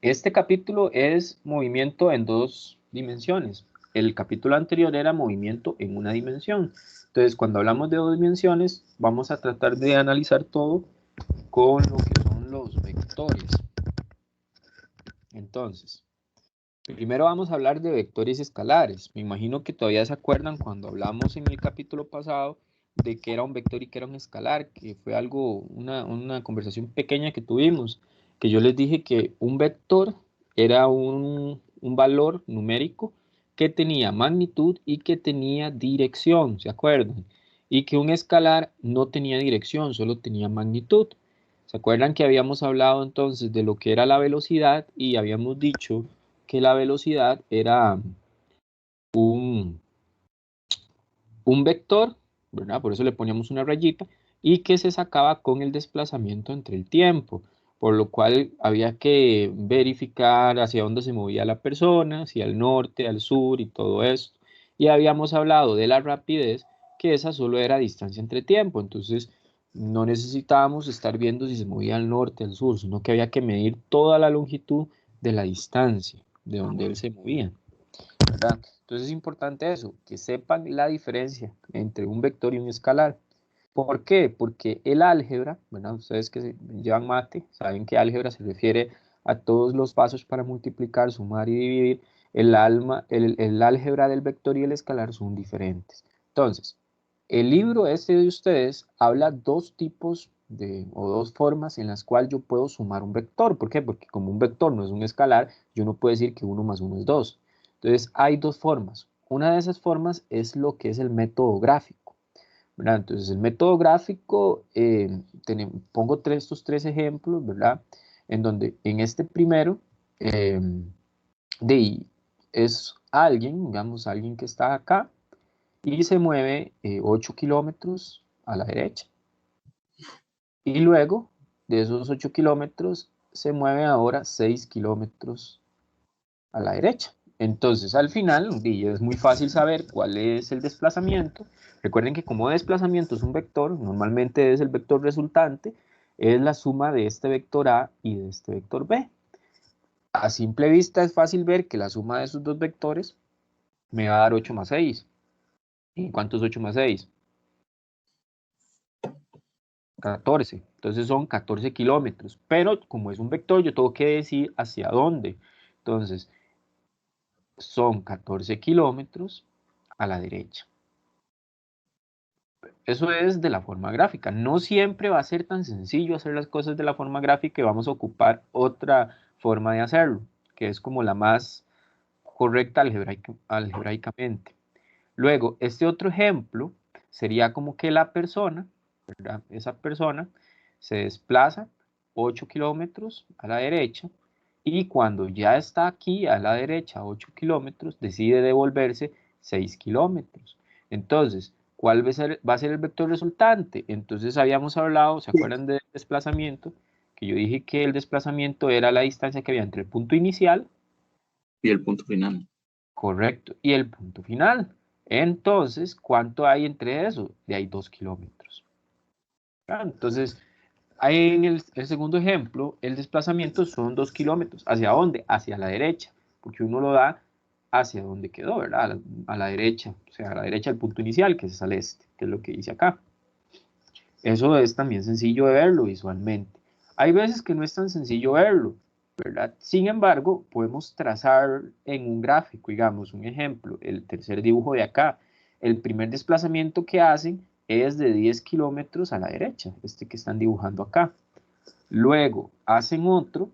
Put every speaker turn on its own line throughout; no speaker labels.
Este capítulo es movimiento en dos dimensiones. El capítulo anterior era movimiento en una dimensión. Entonces, cuando hablamos de dos dimensiones, vamos a tratar de analizar todo con lo que son los vectores. Entonces, primero vamos a hablar de vectores escalares. Me imagino que todavía se acuerdan cuando hablamos en el capítulo pasado de que era un vector y que era un escalar, que fue algo, una conversación pequeña que tuvimos, que yo les dije que un vector era un valor numérico que tenía magnitud y que tenía dirección, ¿se acuerdan? Y que un escalar no tenía dirección, solo tenía magnitud. ¿Se acuerdan que habíamos hablado entonces de lo que era la velocidad y habíamos dicho que la velocidad era un, un vector, ¿verdad? Por eso le poníamos una rayita, y que se sacaba con el desplazamiento entre el tiempo, por lo cual había que verificar hacia dónde se movía la persona, hacia el norte, al sur y todo esto. Y habíamos hablado de la rapidez, que esa solo era distancia entre tiempo, entonces no necesitábamos estar viendo si se movía al norte, al sur, sino que había que medir toda la longitud de la distancia de donde él se movía, ¿verdad? Entonces es importante eso, que sepan la diferencia entre un vector y un escalar. ¿Por qué? Porque el álgebra, bueno, ustedes que llevan mate, saben que álgebra se refiere a todos los pasos para multiplicar, sumar y dividir. El álgebra del vector y el escalar son diferentes. Entonces, el libro este de ustedes habla dos tipos o dos formas en las cuales yo puedo sumar un vector. ¿Por qué? Porque como un vector no es un escalar, yo no puedo decir que 1 más 1 es 2. Entonces, hay dos formas. Una de esas formas es lo que es el método gráfico, ¿verdad? Entonces, el método gráfico, pongo estos tres ejemplos, ¿verdad? En donde en este primero, eh, es alguien, digamos, alguien que está acá y se mueve 8 kilómetros a la derecha. Y luego de esos 8 kilómetros se mueve ahora 6 kilómetros a la derecha. Entonces, al final, es muy fácil saber cuál es el desplazamiento. Recuerden que como desplazamiento es un vector, normalmente es el vector resultante, es la suma de este vector A y de este vector B. A simple vista es fácil ver que la suma de esos dos vectores me va a dar 8 más 6. ¿Y cuánto es 8 más 6? 14. Entonces son 14 kilómetros. Pero como es un vector, yo tengo que decir hacia dónde. Entonces, son 14 kilómetros a la derecha. Eso es de la forma gráfica. No siempre va a ser tan sencillo hacer las cosas de la forma gráfica y vamos a ocupar otra forma de hacerlo, que es como la más correcta algebraicamente. Luego, este otro ejemplo sería como que la persona, ¿verdad? Esa persona se desplaza 8 kilómetros a la derecha y cuando ya está aquí a la derecha 8 kilómetros, decide devolverse 6 kilómetros. Entonces, ¿cuál va a ser el vector resultante? Entonces habíamos hablado, ¿se acuerdan del desplazamiento? Que yo dije que el desplazamiento era la distancia que había entre el punto inicial.
Y el punto final.
Correcto, y el punto final. Entonces, ¿cuánto hay entre eso? De ahí 2 kilómetros. Entonces, ahí en el segundo ejemplo, el desplazamiento son 2 kilómetros. ¿Hacia dónde? Hacia la derecha, porque uno lo da hacia donde quedó, ¿verdad? A la derecha, o sea, a la derecha del punto inicial, que es al este, que es lo que dice acá. Eso es también sencillo de verlo visualmente. Hay veces que no es tan sencillo verlo, ¿verdad? Sin embargo, podemos trazar en un gráfico, digamos, un ejemplo, el tercer dibujo de acá. El primer desplazamiento que hacen es de 10 kilómetros a la derecha, este que están dibujando acá. Luego hacen otro,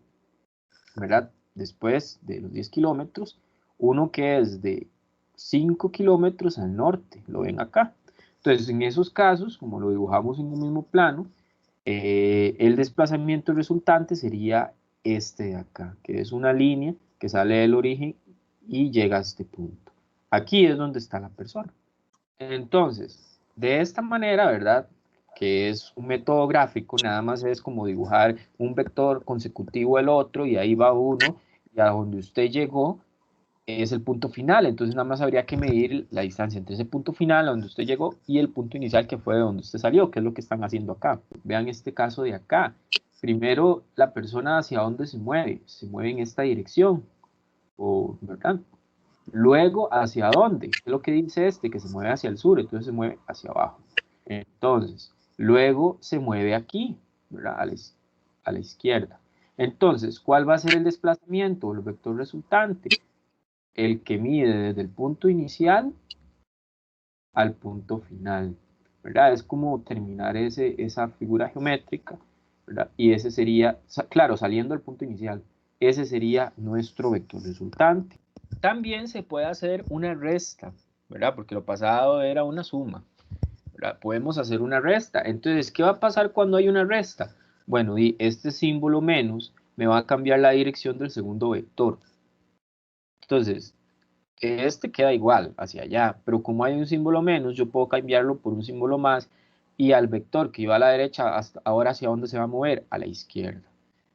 ¿verdad? Después de los 10 kilómetros, uno que es de 5 kilómetros al norte, lo ven acá. Entonces, en esos casos, como lo dibujamos en un mismo plano, el desplazamiento resultante sería este de acá, que es una línea que sale del origen y llega a este punto. Aquí es donde está la persona. Entonces, de esta manera, ¿verdad? Que es un método gráfico, nada más es como dibujar un vector consecutivo al otro y ahí va uno y a donde usted llegó es el punto final, entonces nada más habría que medir la distancia entre ese punto final a donde usted llegó y el punto inicial que fue de donde usted salió, que es lo que están haciendo acá. Vean este caso de acá. primero la persona hacia dónde se mueve en esta dirección, ¿verdad? Luego, ¿hacia dónde? ¿Qué es lo que dice este? Que se mueve hacia el sur, entonces se mueve hacia abajo. Entonces, luego se mueve aquí, ¿verdad? A la izquierda. Entonces, ¿cuál va a ser el desplazamiento? El vector resultante. El que mide desde el punto inicial al punto final, ¿verdad? Es como terminar esa figura geométrica, ¿verdad? Y ese sería, claro, saliendo del punto inicial, ese sería nuestro vector resultante. También se puede hacer una resta, ¿verdad? Porque lo pasado era una suma, ¿verdad? Podemos hacer una resta. Entonces, ¿qué va a pasar cuando hay una resta? Bueno, y este símbolo menos me va a cambiar la dirección del segundo vector. Entonces, este queda igual hacia allá, pero como hay un símbolo menos, yo puedo cambiarlo por un símbolo más y al vector que iba a la derecha, hasta ahora hacia dónde se va a mover, a la izquierda.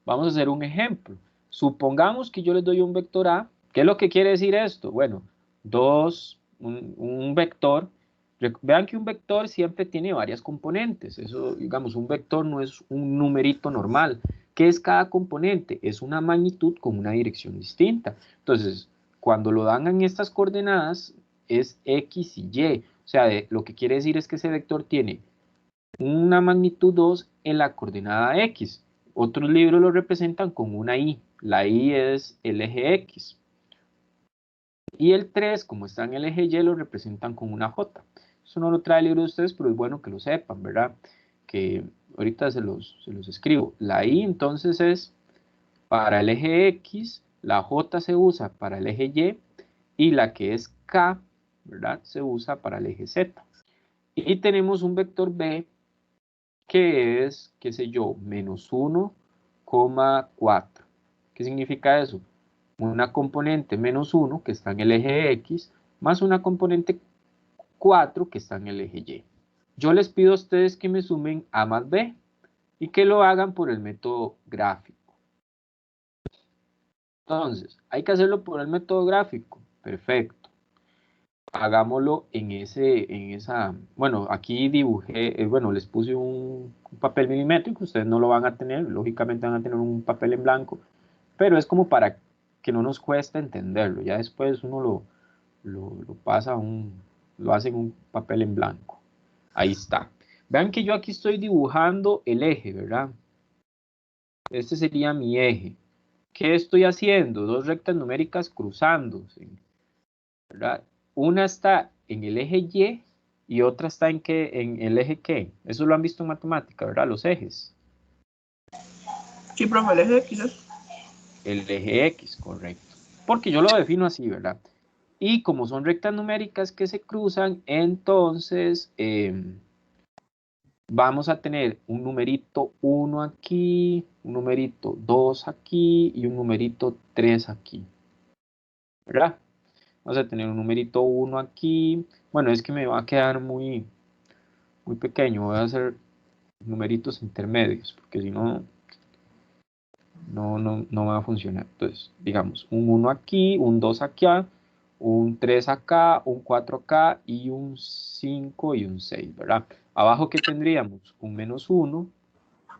Vamos a hacer un ejemplo. Supongamos que yo les doy un vector A. ¿Qué es lo que quiere decir esto? Bueno, un vector. Vean que un vector siempre tiene varias componentes. Eso, digamos, un vector no es un numerito normal. ¿Qué es cada componente? Es una magnitud con una dirección distinta. Entonces, cuando lo dan en estas coordenadas, es X y Y. O sea, lo que quiere decir es que ese vector tiene una magnitud 2 en la coordenada X. Otros libros lo representan con una Y. La Y es el eje X. Y el 3, como está en el eje Y, lo representan con una J. Eso no lo trae el libro de ustedes, pero es bueno que lo sepan, ¿verdad? Que ahorita se los escribo. La Y entonces es para el eje X, la J se usa para el eje Y y la que es K, ¿verdad? Se usa para el eje Z. Y tenemos un vector B que es, qué sé yo, menos 1,4. ¿Qué significa eso? Una componente menos 1 que está en el eje X más una componente 4 que está en el eje Y. Yo les pido a ustedes que me sumen A más B y que lo hagan por el método gráfico. Entonces, hay que hacerlo por el método gráfico. Perfecto. Hagámoslo en esa, bueno, aquí dibujé, bueno, les puse un papel milimétrico, ustedes no lo van a tener, lógicamente van a tener un papel en blanco, pero es como para que no nos cueste entenderlo, ya después uno lo pasa lo hace en un papel en blanco. Ahí está. Vean que yo aquí estoy dibujando el eje, ¿verdad? Este sería mi eje. ¿Qué estoy haciendo? Dos rectas numéricas cruzándose, ¿verdad? Una está en el eje Y y otra está en el eje ¿qué? Eso lo han visto en matemática, ¿verdad? Los ejes.
Sí, profe, el eje X es.
El eje X, correcto. Porque yo lo defino así, ¿verdad? Y como son rectas numéricas que se cruzan, entonces vamos a tener un numerito 1 aquí, un numerito 2 aquí y un numerito 3 aquí, ¿verdad? Vamos a tener un numerito 1 aquí. Bueno, es que me va a quedar muy pequeño. Voy a hacer numeritos intermedios, porque si no, no va a funcionar. Entonces, digamos, un 1 aquí, un 2 acá, un 3 acá, un 4 acá y un 5 y un 6, ¿verdad? Abajo, ¿qué tendríamos? Un menos 1,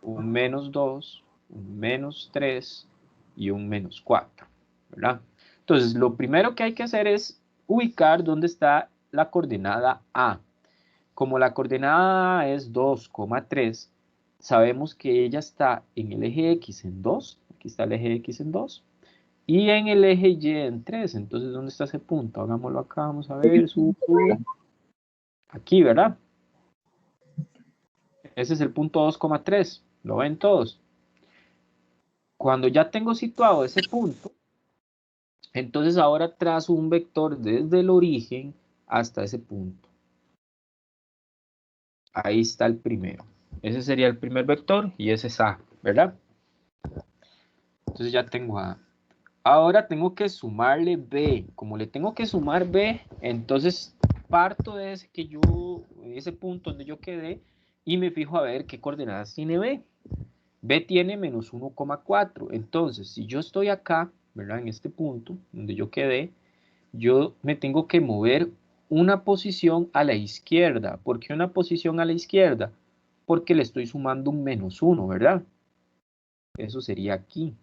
un menos 2, un menos 3 y un menos 4, ¿verdad? Entonces, lo primero que hay que hacer es ubicar dónde está la coordenada A. Como la coordenada A es 2,3, sabemos que ella está en el eje X en 2, aquí está el eje X en 2, y en el eje Y en 3. Entonces, ¿dónde está ese punto? Hagámoslo acá, vamos a ver, aquí, ¿verdad? Ese es el punto 2,3, ¿lo ven todos? Cuando ya tengo situado ese punto, entonces ahora trazo un vector desde el origen hasta ese punto. Ahí está el primero. Ese sería el primer vector y ese es A, ¿verdad? Entonces ya tengo A. Ahora tengo que sumarle B. Como le tengo que sumar B, entonces parto de ese punto donde yo quedé y me fijo a ver qué coordenadas tiene B. B tiene menos 1,4. Entonces, si yo estoy acá, ¿verdad? En este punto donde yo quedé, yo me tengo que mover una posición a la izquierda. ¿Por qué una posición a la izquierda? Porque le estoy sumando un menos 1, ¿verdad? Eso sería aquí.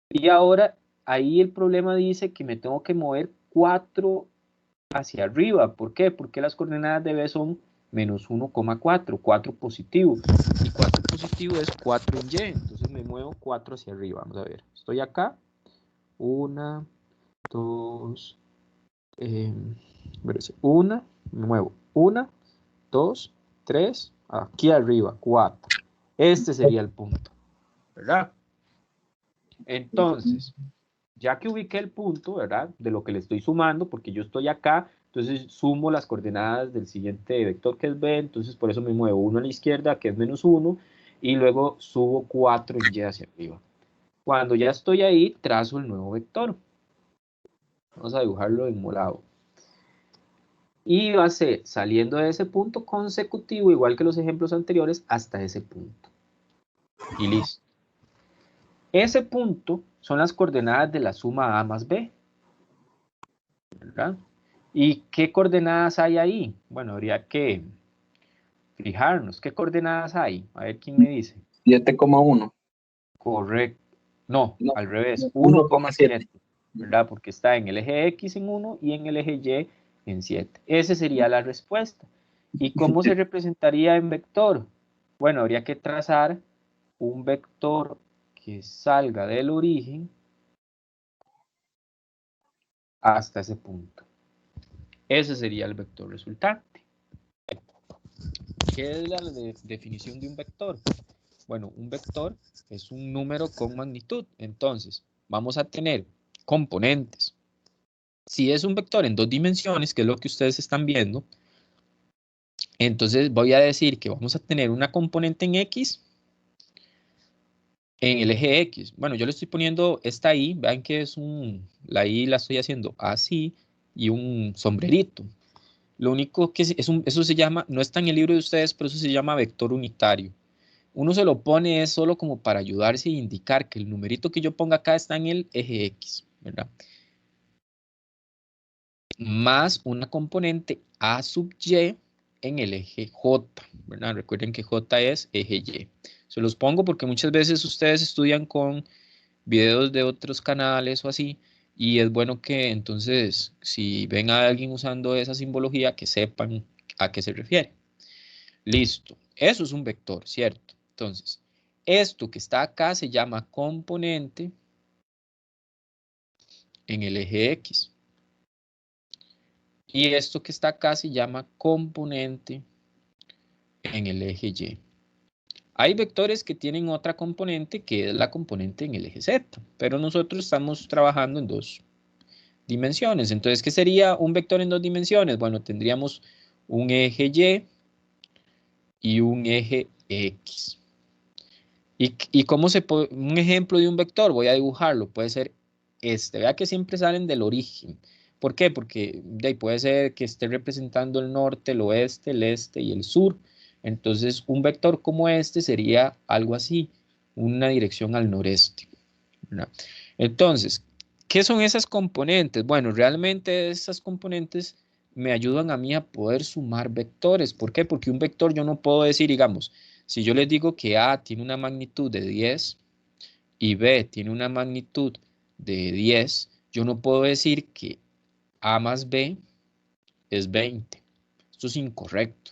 Y ahora, ahí el problema dice que me tengo que mover 4 hacia arriba. ¿Por qué? Porque las coordenadas de B son menos 1,4, 4 positivo. Y 4 positivo es 4 en Y. Entonces me muevo 4 hacia arriba. Vamos a ver. Estoy acá. 1, 2, 1, me muevo. 1, 2, 3, aquí arriba, 4. Este sería el punto, ¿verdad? Entonces, ya que ubiqué el punto, ¿verdad? De lo que le estoy sumando, porque yo estoy acá, entonces sumo las coordenadas del siguiente vector que es B, entonces por eso me muevo 1 a la izquierda, que es menos 1, y luego subo 4 en Y hacia arriba. Cuando ya estoy ahí, trazo el nuevo vector. Vamos a dibujarlo en morado. Y va a ser saliendo de ese punto consecutivo, igual que los ejemplos anteriores, hasta ese punto. Y listo. Ese punto son las coordenadas de la suma A más B, ¿verdad? ¿Y qué coordenadas hay ahí? Bueno, habría que fijarnos. ¿Qué coordenadas hay? A ver quién me dice.
7,1.
Correcto. No,
No,
al revés.
1,7.
1,7, ¿verdad? Porque está en el eje X en 1 y en el eje Y en 7. Esa sería la respuesta. ¿Y cómo se representaría en vector? Bueno, habría que trazar un vector que salga del origen hasta ese punto. Ese sería el vector resultante. ¿Qué es la definición de un vector? Bueno, un vector es un número con magnitud. Entonces, vamos a tener componentes. Si es un vector en 2 dimensiones, que es lo que ustedes están viendo, entonces voy a decir que vamos a tener una componente en X en el eje X. Bueno, yo le estoy poniendo esta I, vean que es la I la estoy haciendo así y un sombrerito. Lo único que eso se llama, no está en el libro de ustedes, pero eso se llama vector unitario. Uno se lo pone es solo como para ayudarse e indicar que el numerito que yo ponga acá está en el eje X, ¿verdad? Más una componente A sub Y en el eje J, ¿verdad? Recuerden que J es eje Y. Se los pongo porque muchas veces ustedes estudian con videos de otros canales o así, y es bueno que entonces, si ven a alguien usando esa simbología, que sepan a qué se refiere. Listo. Eso es un vector, ¿cierto? Entonces, esto que está acá se llama componente en el eje X. Y esto que está acá se llama componente en el eje Y. Hay vectores que tienen otra componente que es la componente en el eje Z, pero nosotros estamos trabajando en 2 dimensiones. Entonces, ¿qué sería un vector en 2 dimensiones? Bueno, tendríamos un eje Y un eje X. ¿Y cómo un ejemplo de un vector? Voy a dibujarlo. Puede ser este. Vea que siempre salen del origen. ¿Por qué? Porque puede ser que esté representando el norte, el oeste, el este y el sur. Entonces, un vector como este sería algo así, una dirección al noreste, ¿verdad? Entonces, ¿qué son esas componentes? Bueno, realmente esas componentes me ayudan a mí a poder sumar vectores. ¿Por qué? Porque un vector yo no puedo decir, digamos, si yo les digo que A tiene una magnitud de 10 y B tiene una magnitud de 10, yo no puedo decir que A más B es 20. Esto es incorrecto.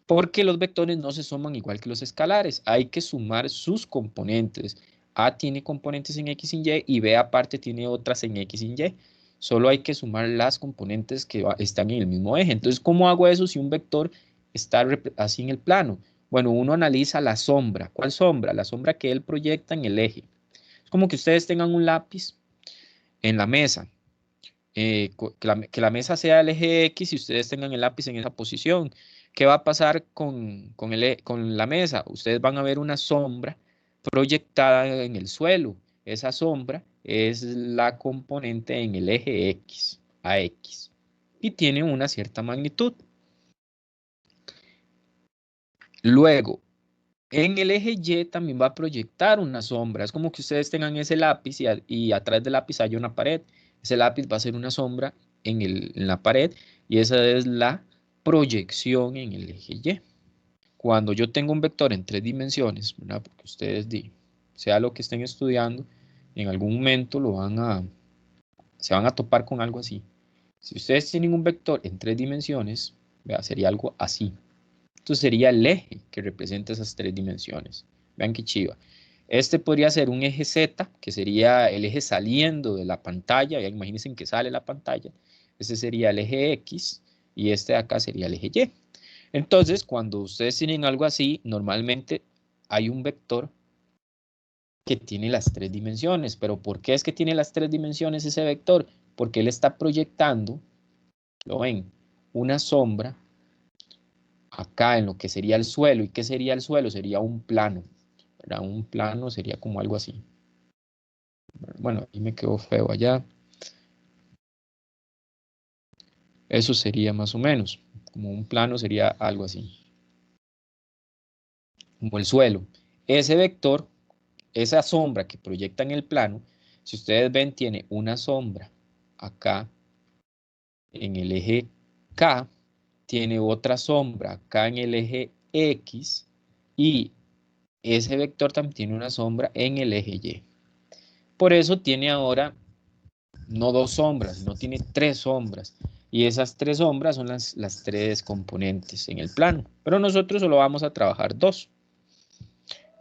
Porque los vectores no se suman igual que los escalares. Hay que sumar sus componentes. A tiene componentes en X y Y y B aparte tiene otras en X y Y. Solo hay que sumar las componentes que están en el mismo eje. Entonces, ¿cómo hago eso si un vector está así en el plano? Bueno, uno analiza la sombra. ¿Cuál sombra? La sombra que él proyecta en el eje. Es como que ustedes tengan un lápiz en la mesa. Que la mesa sea el eje X y ustedes tengan el lápiz en esa posición. ¿Qué va a pasar con la mesa? Ustedes van a ver una sombra proyectada en el suelo. Esa sombra es la componente en el eje X, AX, y tiene una cierta magnitud. Luego, en el eje Y también va a proyectar una sombra. Es como que ustedes tengan ese lápiz y atrás del lápiz hay una pared. Ese lápiz va a ser una sombra en la pared y esa es la proyección en el eje Y. Cuando yo tengo un vector en 3 dimensiones, ¿verdad? Porque ustedes sea lo que estén estudiando, en algún momento se van a topar con algo así. Si ustedes tienen un vector en 3 dimensiones, vea, sería algo así. Entonces sería el eje que representa esas 3 dimensiones. Vean qué chiva. Este podría ser un eje Z, que sería el eje saliendo de la pantalla. Ya imagínense que sale la pantalla. Ese sería el eje X y este de acá sería el eje Y. Entonces, cuando ustedes tienen algo así, normalmente hay un vector que tiene las 3 dimensiones. ¿Pero por qué es que tiene las 3 dimensiones ese vector? Porque él está proyectando, ¿lo ven? Una sombra acá en lo que sería el suelo. ¿Y qué sería el suelo? Sería un plano, ¿verdad? Un plano sería como algo así. Bueno, ahí me quedó feo allá. Eso sería más o menos, como un plano sería algo así, como el suelo. Ese vector, esa sombra que proyecta en el plano, si ustedes ven, tiene una sombra acá en el eje K, tiene otra sombra acá en el eje X y ese vector también tiene una sombra en el eje Y. Por eso tiene ahora no 2 sombras, sino tiene 3 sombras. Y esas 3 sombras son las 3 componentes en el plano. Pero nosotros solo vamos a trabajar 2.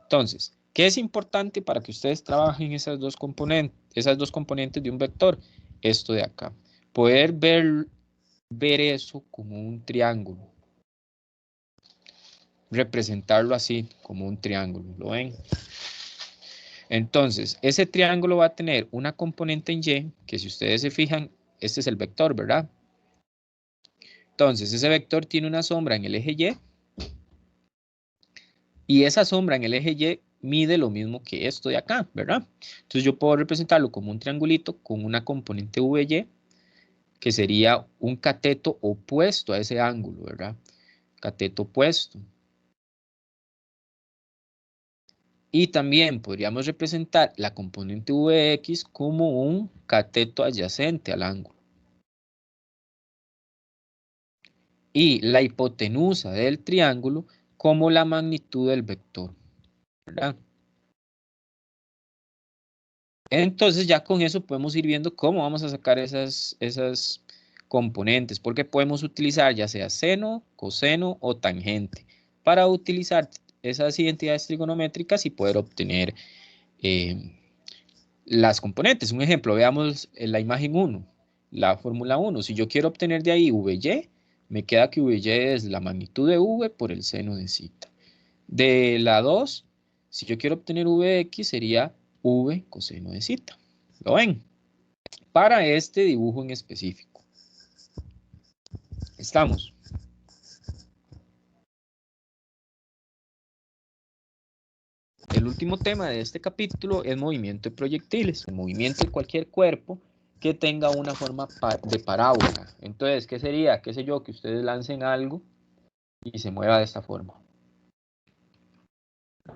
Entonces, ¿qué es importante para que ustedes trabajen esas dos componentes de un vector? Esto de acá. Poder ver eso como un triángulo. Representarlo así, como un triángulo. ¿Lo ven? Entonces, ese triángulo va a tener una componente en Y, que si ustedes se fijan, este es el vector, ¿verdad? Entonces, ese vector tiene una sombra en el eje Y, y esa sombra en el eje Y mide lo mismo que esto de acá, ¿verdad? Entonces, yo puedo representarlo como un triangulito con una componente VY, que sería un cateto opuesto a ese ángulo, ¿verdad? Cateto opuesto. Y también podríamos representar la componente Vx como un cateto adyacente al ángulo. Y la hipotenusa del triángulo como la magnitud del vector, ¿verdad? Entonces ya con eso podemos ir viendo cómo vamos a sacar esas componentes, porque podemos utilizar ya sea seno, coseno o tangente para utilizar esas identidades trigonométricas y poder obtener las componentes. Un ejemplo, veamos la imagen 1, la fórmula 1. Si yo quiero obtener de ahí VY, me queda que VY es la magnitud de V por el seno de zeta. De la 2, si yo quiero obtener Vx, sería V coseno de zeta. ¿Lo ven? Para este dibujo en específico. Estamos. El último tema de este capítulo es movimiento de proyectiles. El movimiento de cualquier cuerpo que tenga una forma de parábola. Entonces, ¿qué sería? ¿Qué sé yo? Que ustedes lancen algo y se mueva de esta forma.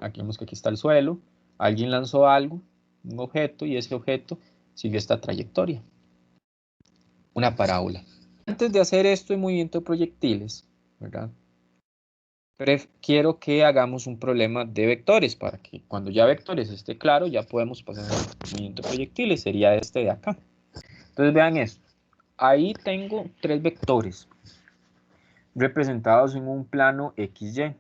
Aquí vemos que aquí está el suelo. Alguien lanzó algo, un objeto, y ese objeto siguió esta trayectoria. Una parábola. Antes de hacer esto en movimiento de proyectiles, ¿verdad? Quiero que hagamos un problema de vectores para que cuando ya vectores esté claro, ya podemos pasar al movimiento de proyectiles. Sería este de acá. Entonces vean esto. Ahí tengo 3 vectores representados en un plano XY.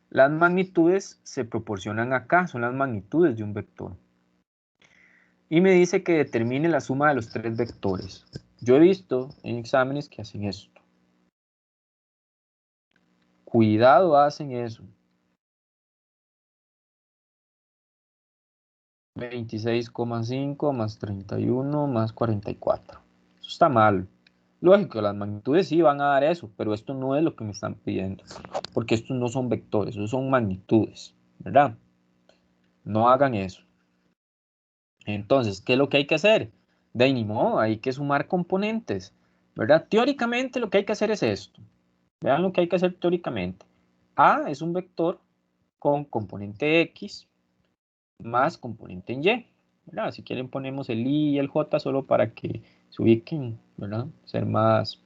Las magnitudes se proporcionan acá, son las magnitudes de un vector. Y me dice que determine la suma de los 3 vectores. Yo he visto en exámenes que hacen esto. Cuidado, hacen eso. 26,5 más 31 más 44. Eso está mal. Lógico, las magnitudes sí van a dar eso, pero esto no es lo que me están pidiendo. Porque estos no son vectores, estos son magnitudes, ¿verdad? No hagan eso. Entonces, ¿qué es lo que hay que hacer? De ahí ni modo, hay que sumar componentes, ¿verdad? Teóricamente lo que hay que hacer es esto. Vean lo que hay que hacer teóricamente. A es un vector con componente X más componente en Y, ¿verdad? Si quieren ponemos el I y el J solo para que se ubiquen, ¿verdad? Ser más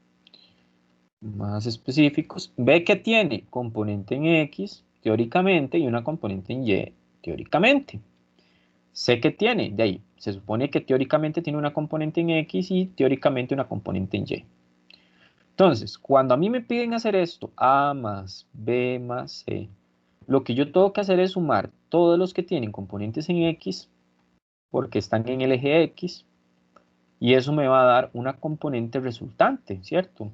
específicos. B que tiene componente en X teóricamente, y una componente en Y, teóricamente. Sé que tiene, de ahí, se supone que teóricamente tiene una componente en X y teóricamente una componente en Y. Entonces, cuando a mí me piden hacer esto, A más B más C, lo que yo tengo que hacer es sumar todos los que tienen componentes en X, porque están en el eje X, y eso me va a dar una componente resultante, ¿cierto?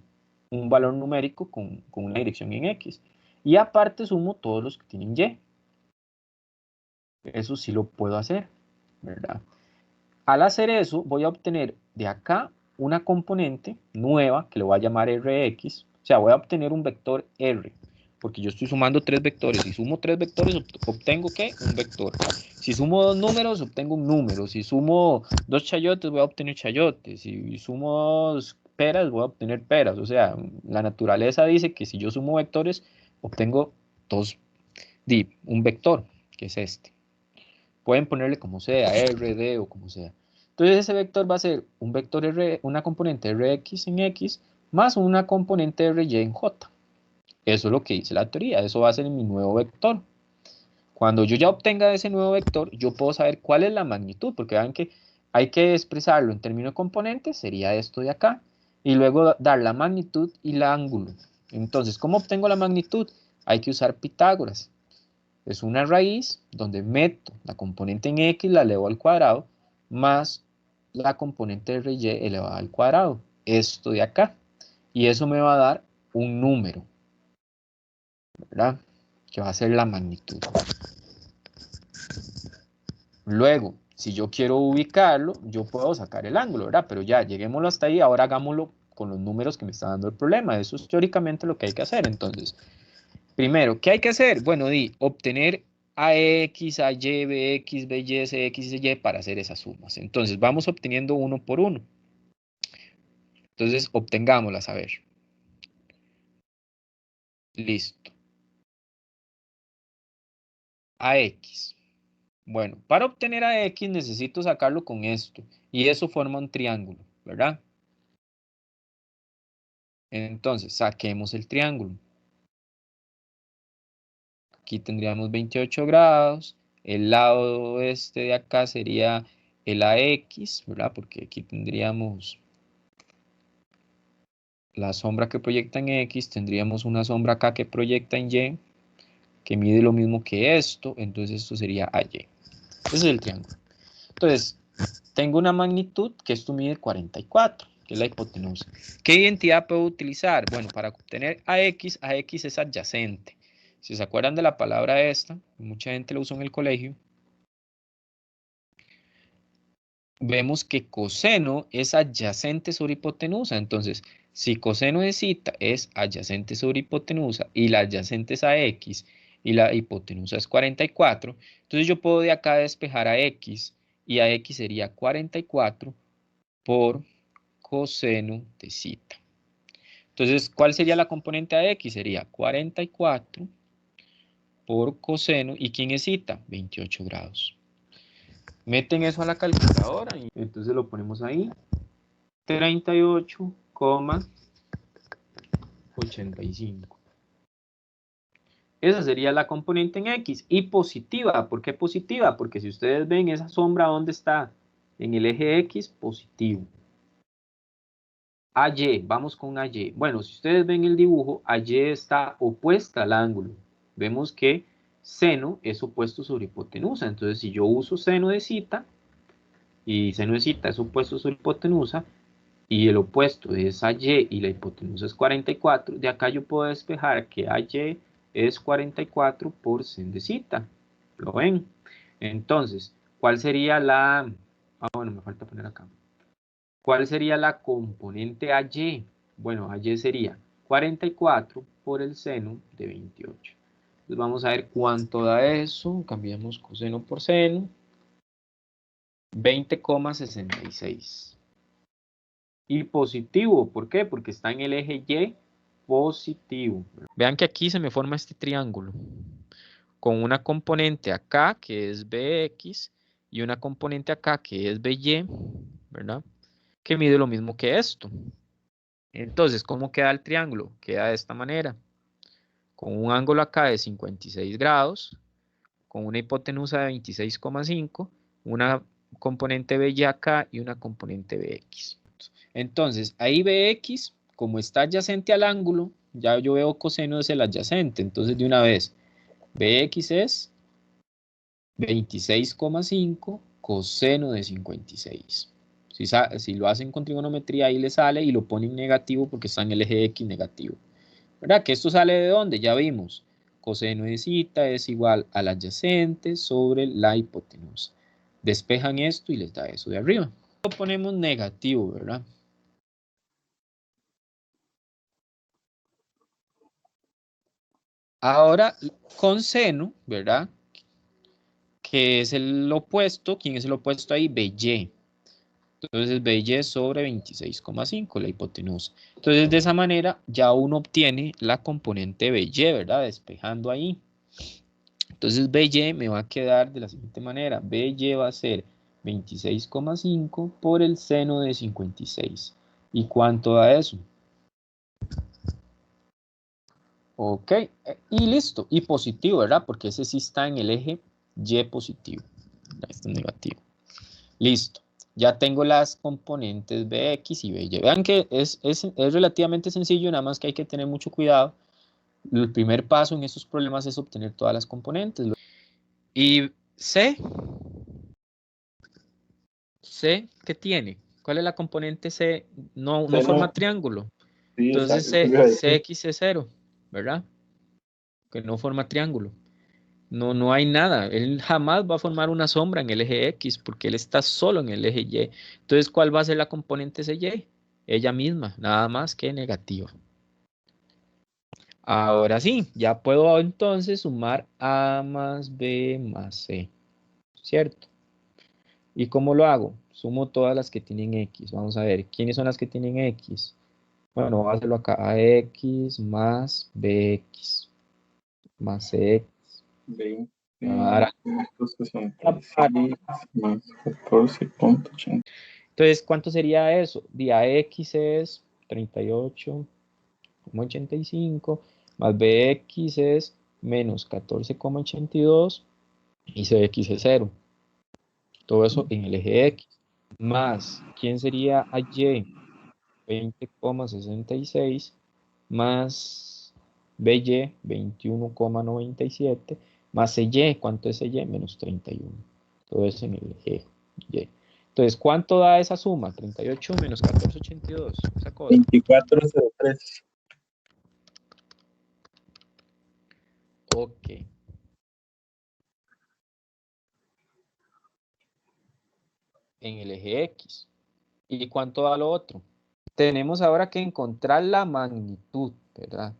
Un valor numérico con una dirección en X. Y aparte sumo todos los que tienen Y. Eso sí lo puedo hacer, ¿verdad? Al hacer eso, voy a obtener de acá una componente nueva, que le voy a llamar Rx. O sea, voy a obtener un vector R, porque yo estoy sumando tres vectores. Si sumo tres vectores, obtengo, ¿qué? Un vector. Si sumo dos números, obtengo un número. Si sumo dos chayotes, voy a obtener chayotes. Si sumo dos peras, voy a obtener peras. O sea, la naturaleza dice que si yo sumo vectores, obtengo un vector, que es este. Pueden ponerle como sea, R, D o como sea. Entonces ese vector va a ser un vector R, una componente Rx en X más una componente Ry en J. Eso es lo que dice la teoría, eso va a ser mi nuevo vector. Cuando yo ya obtenga ese nuevo vector, yo puedo saber cuál es la magnitud, porque vean que hay que expresarlo en términos de componentes, sería esto de acá, y luego dar la magnitud y el ángulo. Entonces, ¿cómo obtengo la magnitud? Hay que usar Pitágoras. Es una raíz donde meto la componente en X, la elevo al cuadrado, más la componente de Ry elevada al cuadrado. Esto de acá. Y eso me va a dar un número, ¿verdad? Que va a ser la magnitud. Luego, si yo quiero ubicarlo, yo puedo sacar el ángulo, ¿verdad? Pero ya, lleguémoslo hasta ahí, ahora hagámoslo con los números que me está dando el problema. Eso es teóricamente lo que hay que hacer. Entonces, primero, ¿qué hay que hacer? Bueno, obtener AX, AY, BX, BY, CX y Y para hacer esas sumas. Entonces, vamos obteniendo uno por uno. Entonces, obtengámoslas, a ver. Listo. AX. Bueno, para obtener AX necesito sacarlo con esto. Y eso forma un triángulo, ¿verdad? Entonces, saquemos el triángulo. Aquí tendríamos 28 grados. El lado este de acá sería el AX, ¿verdad? Porque aquí tendríamos la sombra que proyecta en X, tendríamos una sombra acá que proyecta en Y, que mide lo mismo que esto, entonces esto sería AY. Ese es el triángulo. Entonces, tengo una magnitud que esto mide 44, que es la hipotenusa. ¿Qué identidad puedo utilizar? Bueno, para obtener AX es adyacente. Si se acuerdan de la palabra esta, mucha gente lo usa en el colegio, vemos que coseno es adyacente sobre hipotenusa. Entonces, si coseno de zeta es adyacente sobre hipotenusa y la adyacente es a X y la hipotenusa es 44, entonces yo puedo de acá despejar a X y a X sería 44 por coseno de zeta. Entonces, ¿cuál sería la componente a X? Sería 44 por coseno. ¿Y quién es zeta? 28 grados. Meten eso a la calculadora y entonces lo ponemos ahí. 38,85. Esa sería la componente en X. Y positiva. ¿Por qué positiva? Porque si ustedes ven esa sombra, ¿dónde está? En el eje X, positivo. AY, vamos con AY. Bueno, si ustedes ven el dibujo, AY está opuesta al ángulo. Vemos que seno es opuesto sobre hipotenusa. Entonces, si yo uso seno de zeta, y seno de zeta es opuesto sobre hipotenusa, y el opuesto es AY y la hipotenusa es 44, de acá yo puedo despejar que AY es 44 por sen de zeta. ¿Lo ven? Entonces, ¿cuál sería la... bueno, me falta poner acá. ¿Cuál sería la componente AY? Bueno, AY sería 44 por el seno de 28. Entonces vamos a ver cuánto da eso. Cambiamos coseno por seno. 20,66. Y positivo, ¿por qué? Porque está en el eje Y positivo. Vean que aquí se me forma este triángulo con una componente acá que es BX y una componente acá que es BY, ¿verdad? Que mide lo mismo que esto. Entonces, ¿cómo queda el triángulo? Queda de esta manera. con un ángulo acá de 56 grados, con una hipotenusa de 26,5, una componente BY acá y una componente BX. Entonces, ahí BX, como está adyacente al ángulo, ya yo veo coseno es el adyacente, entonces de una vez, BX es 26,5 coseno de 56. Si lo hacen con trigonometría, ahí le sale y lo ponen negativo porque está en el eje X negativo. ¿Verdad? Que esto sale de dónde, ya vimos. Coseno de zeta es igual al adyacente sobre la hipotenusa. Despejan esto y les da eso de arriba. Lo ponemos negativo, ¿verdad? Ahora, con seno, ¿verdad? Que es el opuesto. ¿Quién es el opuesto ahí? BY. Entonces, BY sobre 26,5, la hipotenusa. Entonces, de esa manera, ya uno obtiene la componente BY, ¿verdad? Despejando ahí. Entonces, BY me va a quedar de la siguiente manera. BY va a ser 26,5 por el seno de 56. ¿Y cuánto da eso? Ok, y listo. Y positivo, ¿verdad? Porque ese sí está en el eje Y positivo. Este es negativo. Listo. Ya tengo las componentes Bx y By. Vean que es relativamente sencillo, nada más que hay que tener mucho cuidado. El primer paso en estos problemas es obtener todas las componentes. Y C, ¿qué tiene? ¿Cuál es la componente C? No forma triángulo.
Sí,
Entonces Cx es 0, ¿verdad? Que no forma triángulo. No hay nada. Él jamás va a formar una sombra en el eje X porque él está solo en el eje Y. Entonces, ¿cuál va a ser la componente CY? Ella misma, nada más que negativa. Ahora sí, ya puedo entonces sumar A más B más C, ¿cierto? ¿Y cómo lo hago? Sumo todas las que tienen X. Vamos a ver, ¿quiénes son las que tienen X? Bueno, voy a hacerlo acá. AX más BX más CX.
20
Me va a dar
más 14.80.
Entonces, ¿cuánto sería eso? Día X es 38,85 más BX es menos 14,82 y CX es 0. Todo eso en el eje X. Más, ¿quién sería AY? 20,66 más BY 21,97 más CY, ¿cuánto es CY? Menos 31. Todo eso en el eje Y. Entonces, ¿cuánto da esa suma? 38 menos 14,82. Esa cosa.
24.03.
Ok. En el eje X. ¿Y cuánto da lo otro? Tenemos ahora que encontrar la magnitud, ¿verdad?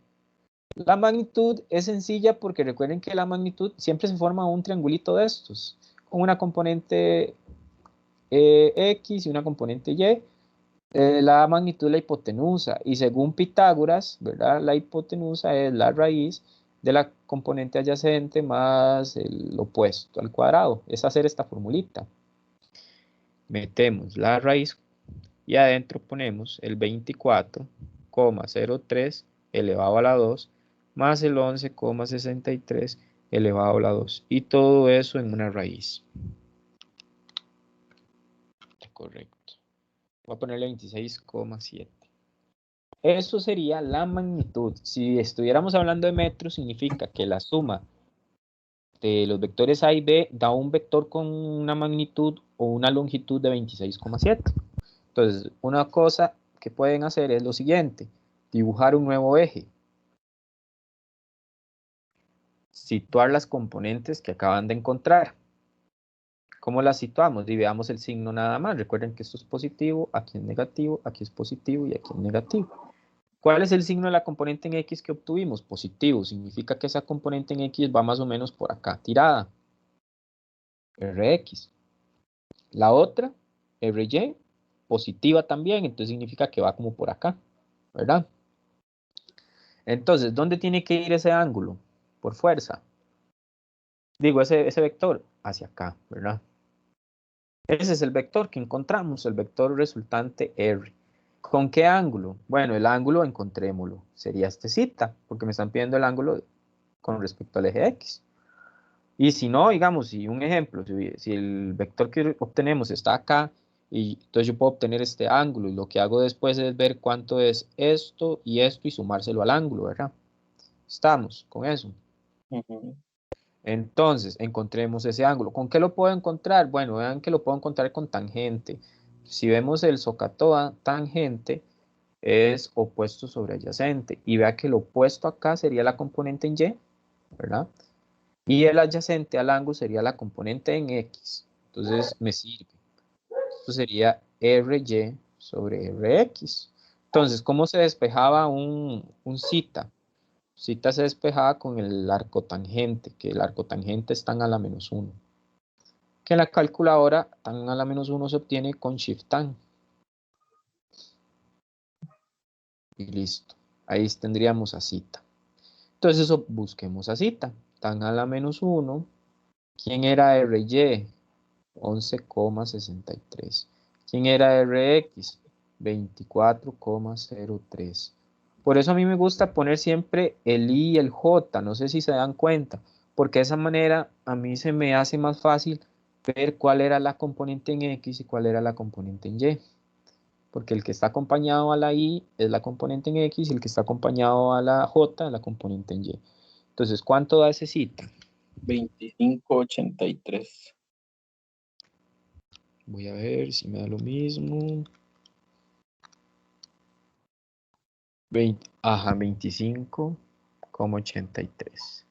La magnitud es sencilla porque recuerden que la magnitud siempre se forma un triangulito de estos, con una componente X y una componente Y. La magnitud es la hipotenusa y según Pitágoras, ¿verdad? La hipotenusa es la raíz de la componente adyacente más el opuesto al cuadrado. Es hacer esta formulita. Metemos la raíz y adentro ponemos el 24,03 elevado a la 2 más el 11,63 elevado a la 2 y todo eso en una raíz. Correcto. Voy a ponerle 26,7. Eso sería la magnitud. Si estuviéramos hablando de metros, significa que la suma de los vectores A y B da un vector con una magnitud o una longitud de 26,7. Entonces, una cosa que pueden hacer es lo siguiente: dibujar un nuevo eje, situar las componentes que acaban de encontrar. ¿Cómo las situamos? Dividamos el signo nada más. Recuerden que esto es positivo, aquí es negativo, aquí es positivo y aquí es negativo. ¿Cuál es el signo de la componente en X que obtuvimos? Positivo. Significa que esa componente en X va más o menos por acá, tirada. Rx. La otra, Ry, positiva también. Entonces significa que va como por acá, ¿verdad? Entonces, ¿dónde tiene que ir ese ángulo? Por fuerza. Digo, ese vector hacia acá, ¿verdad? Ese es el vector que encontramos, el vector resultante R. ¿Con qué ángulo? Bueno, el ángulo encontrémoslo. Sería este zeta, porque me están pidiendo el ángulo con respecto al eje X. Y si no, digamos, si un ejemplo, si el vector que obtenemos está acá, y entonces yo puedo obtener este ángulo, y lo que hago después es ver cuánto es esto y sumárselo al ángulo, ¿verdad? Estamos con eso.
Ujú.
Entonces, encontremos ese ángulo. ¿Con qué lo puedo encontrar? Bueno, vean que lo puedo encontrar con tangente. Si vemos el SOHCAHTOA, tangente es opuesto sobre adyacente. Y vea que lo opuesto acá sería la componente en Y, ¿verdad? Y el adyacente al ángulo sería la componente en X. Entonces, me sirve. Esto sería RY sobre RX. Entonces, ¿cómo se despejaba un zeta? Zeta se despejaba con el arco tangente, que el arco tangente es tan a la menos 1. Que en la calculadora tan a la menos 1 se obtiene con shift tan. Y listo. Ahí tendríamos a zeta. Entonces eso, busquemos a zeta. Tan a la menos 1. ¿Quién era RY? 11,63. ¿Quién era RX? 24,03. Por eso a mí me gusta poner siempre el I y el J, no sé si se dan cuenta, porque de esa manera a mí se me hace más fácil ver cuál era la componente en X y cuál era la componente en Y. Porque el que está acompañado a la I es la componente en X y el que está acompañado a la J es la componente en Y. Entonces, ¿cuánto da ese zeta?
25,83.
Voy a ver si me da lo mismo. 25,83.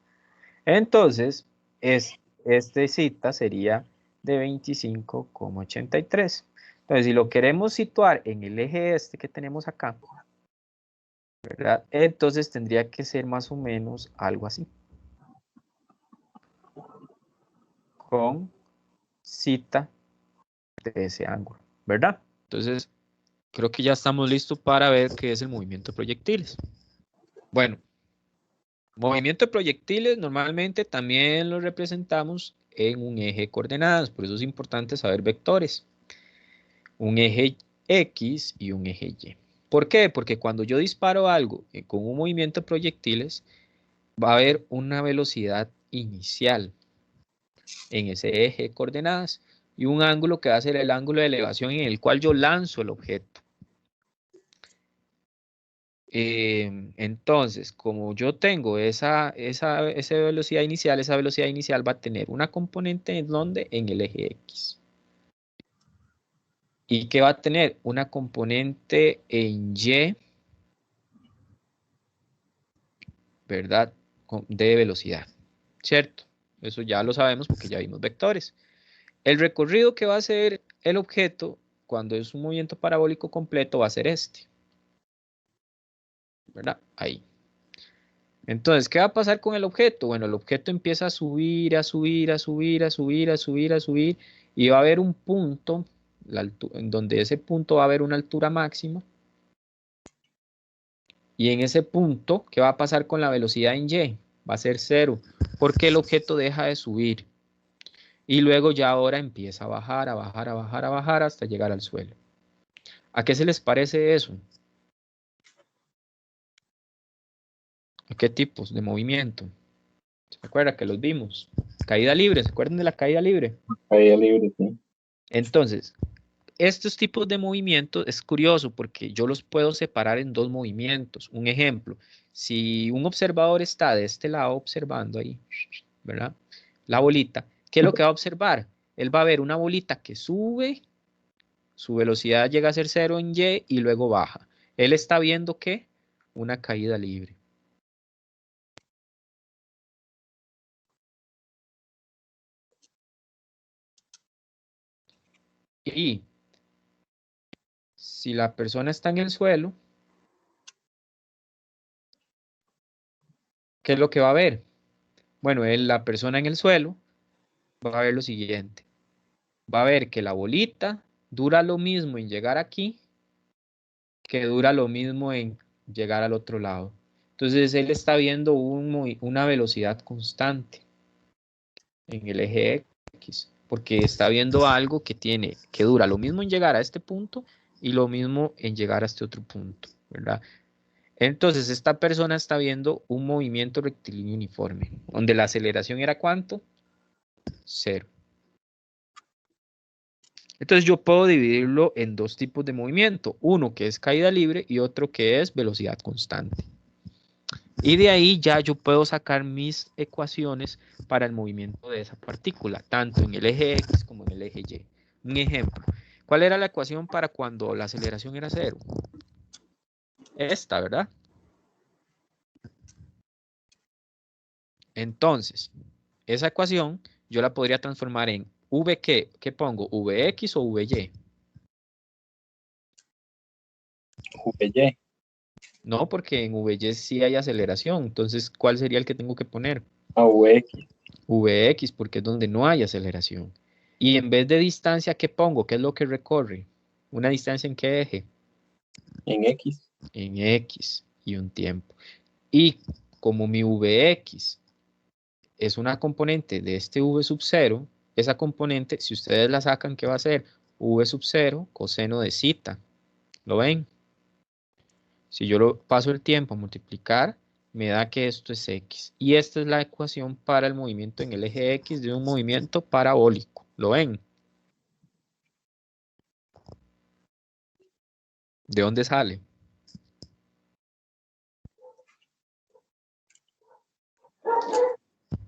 Entonces, este zeta sería de 25,83. Entonces, si lo queremos situar en el eje este que tenemos acá, ¿verdad? Entonces tendría que ser más o menos algo así. Con zeta de ese ángulo, ¿verdad? Entonces, creo que ya estamos listos para ver qué es el movimiento de proyectiles. Bueno, movimiento de proyectiles normalmente también lo representamos en un eje de coordenadas, por eso es importante saber vectores. Un eje X y un eje Y. ¿Por qué? Porque cuando yo disparo algo con un movimiento de proyectiles, va a haber una velocidad inicial en ese eje de coordenadas y un ángulo que va a ser el ángulo de elevación en el cual yo lanzo el objeto. Entonces, como yo tengo esa velocidad inicial, esa velocidad inicial va a tener una componente en donde en el eje X. ¿Y qué va a tener? Una componente en Y, ¿verdad? De velocidad, ¿cierto? Eso ya lo sabemos porque ya vimos vectores. El recorrido que va a hacer el objeto cuando es un movimiento parabólico completo va a ser este, ¿verdad? Ahí. Entonces, ¿qué va a pasar con el objeto? Bueno, el objeto empieza a subir, a subir, a subir, a subir, a subir, a subir, y va a haber un punto, en donde ese punto va a haber una altura máxima, y en ese punto, ¿qué va a pasar con la velocidad en Y? Va a ser 0, porque el objeto deja de subir, y luego ya ahora empieza a bajar, a bajar, a bajar, a bajar, hasta llegar al suelo. ¿A qué se les parece eso? ¿A qué tipos de movimiento? ¿Se acuerdan que los vimos? Caída libre, ¿se acuerdan de la caída libre?
Caída libre, sí.
Entonces, estos tipos de movimientos es curioso porque yo los puedo separar en dos movimientos. Un ejemplo, si un observador está de este lado observando ahí, ¿verdad? La bolita, ¿qué es lo que va a observar? Él va a ver una bolita que sube, su velocidad llega a ser 0 en Y y luego baja. Él está viendo ¿qué? Una caída libre. Y si la persona está en el suelo, ¿qué es lo que va a ver? Bueno, la persona en el suelo va a ver lo siguiente. Va a ver que la bolita dura lo mismo en llegar aquí que dura lo mismo en llegar al otro lado. Entonces él está viendo una velocidad constante en el eje X, porque está viendo algo que dura lo mismo en llegar a este punto y lo mismo en llegar a este otro punto, ¿verdad? Entonces, esta persona está viendo un movimiento rectilíneo uniforme, donde la aceleración era ¿cuánto? 0. Entonces, yo puedo dividirlo en dos tipos de movimiento, uno que es caída libre y otro que es velocidad constante. Y de ahí ya yo puedo sacar mis ecuaciones para el movimiento de esa partícula, tanto en el eje X como en el eje Y. Un ejemplo, ¿cuál era la ecuación para cuando la aceleración era 0? Esta, ¿verdad? Entonces, esa ecuación yo la podría transformar en V, ¿qué pongo? ¿Vx o Vy?
VY.
No, porque en Vy sí hay aceleración. Entonces, ¿cuál sería el que tengo que poner?
VX.
Vx, porque es donde no hay aceleración. Y en vez de distancia, ¿qué pongo? ¿Qué es lo que recorre? ¿Una distancia en qué eje?
En X.
En X y un tiempo. Y como mi Vx es una componente de este V sub 0, esa componente, si ustedes la sacan, ¿qué va a ser? V sub 0 coseno de zeta. ¿Lo ven? Si yo lo paso el tiempo a multiplicar, me da que esto es X. Y esta es la ecuación para el movimiento en el eje X de un movimiento parabólico. ¿Lo ven? ¿De dónde sale?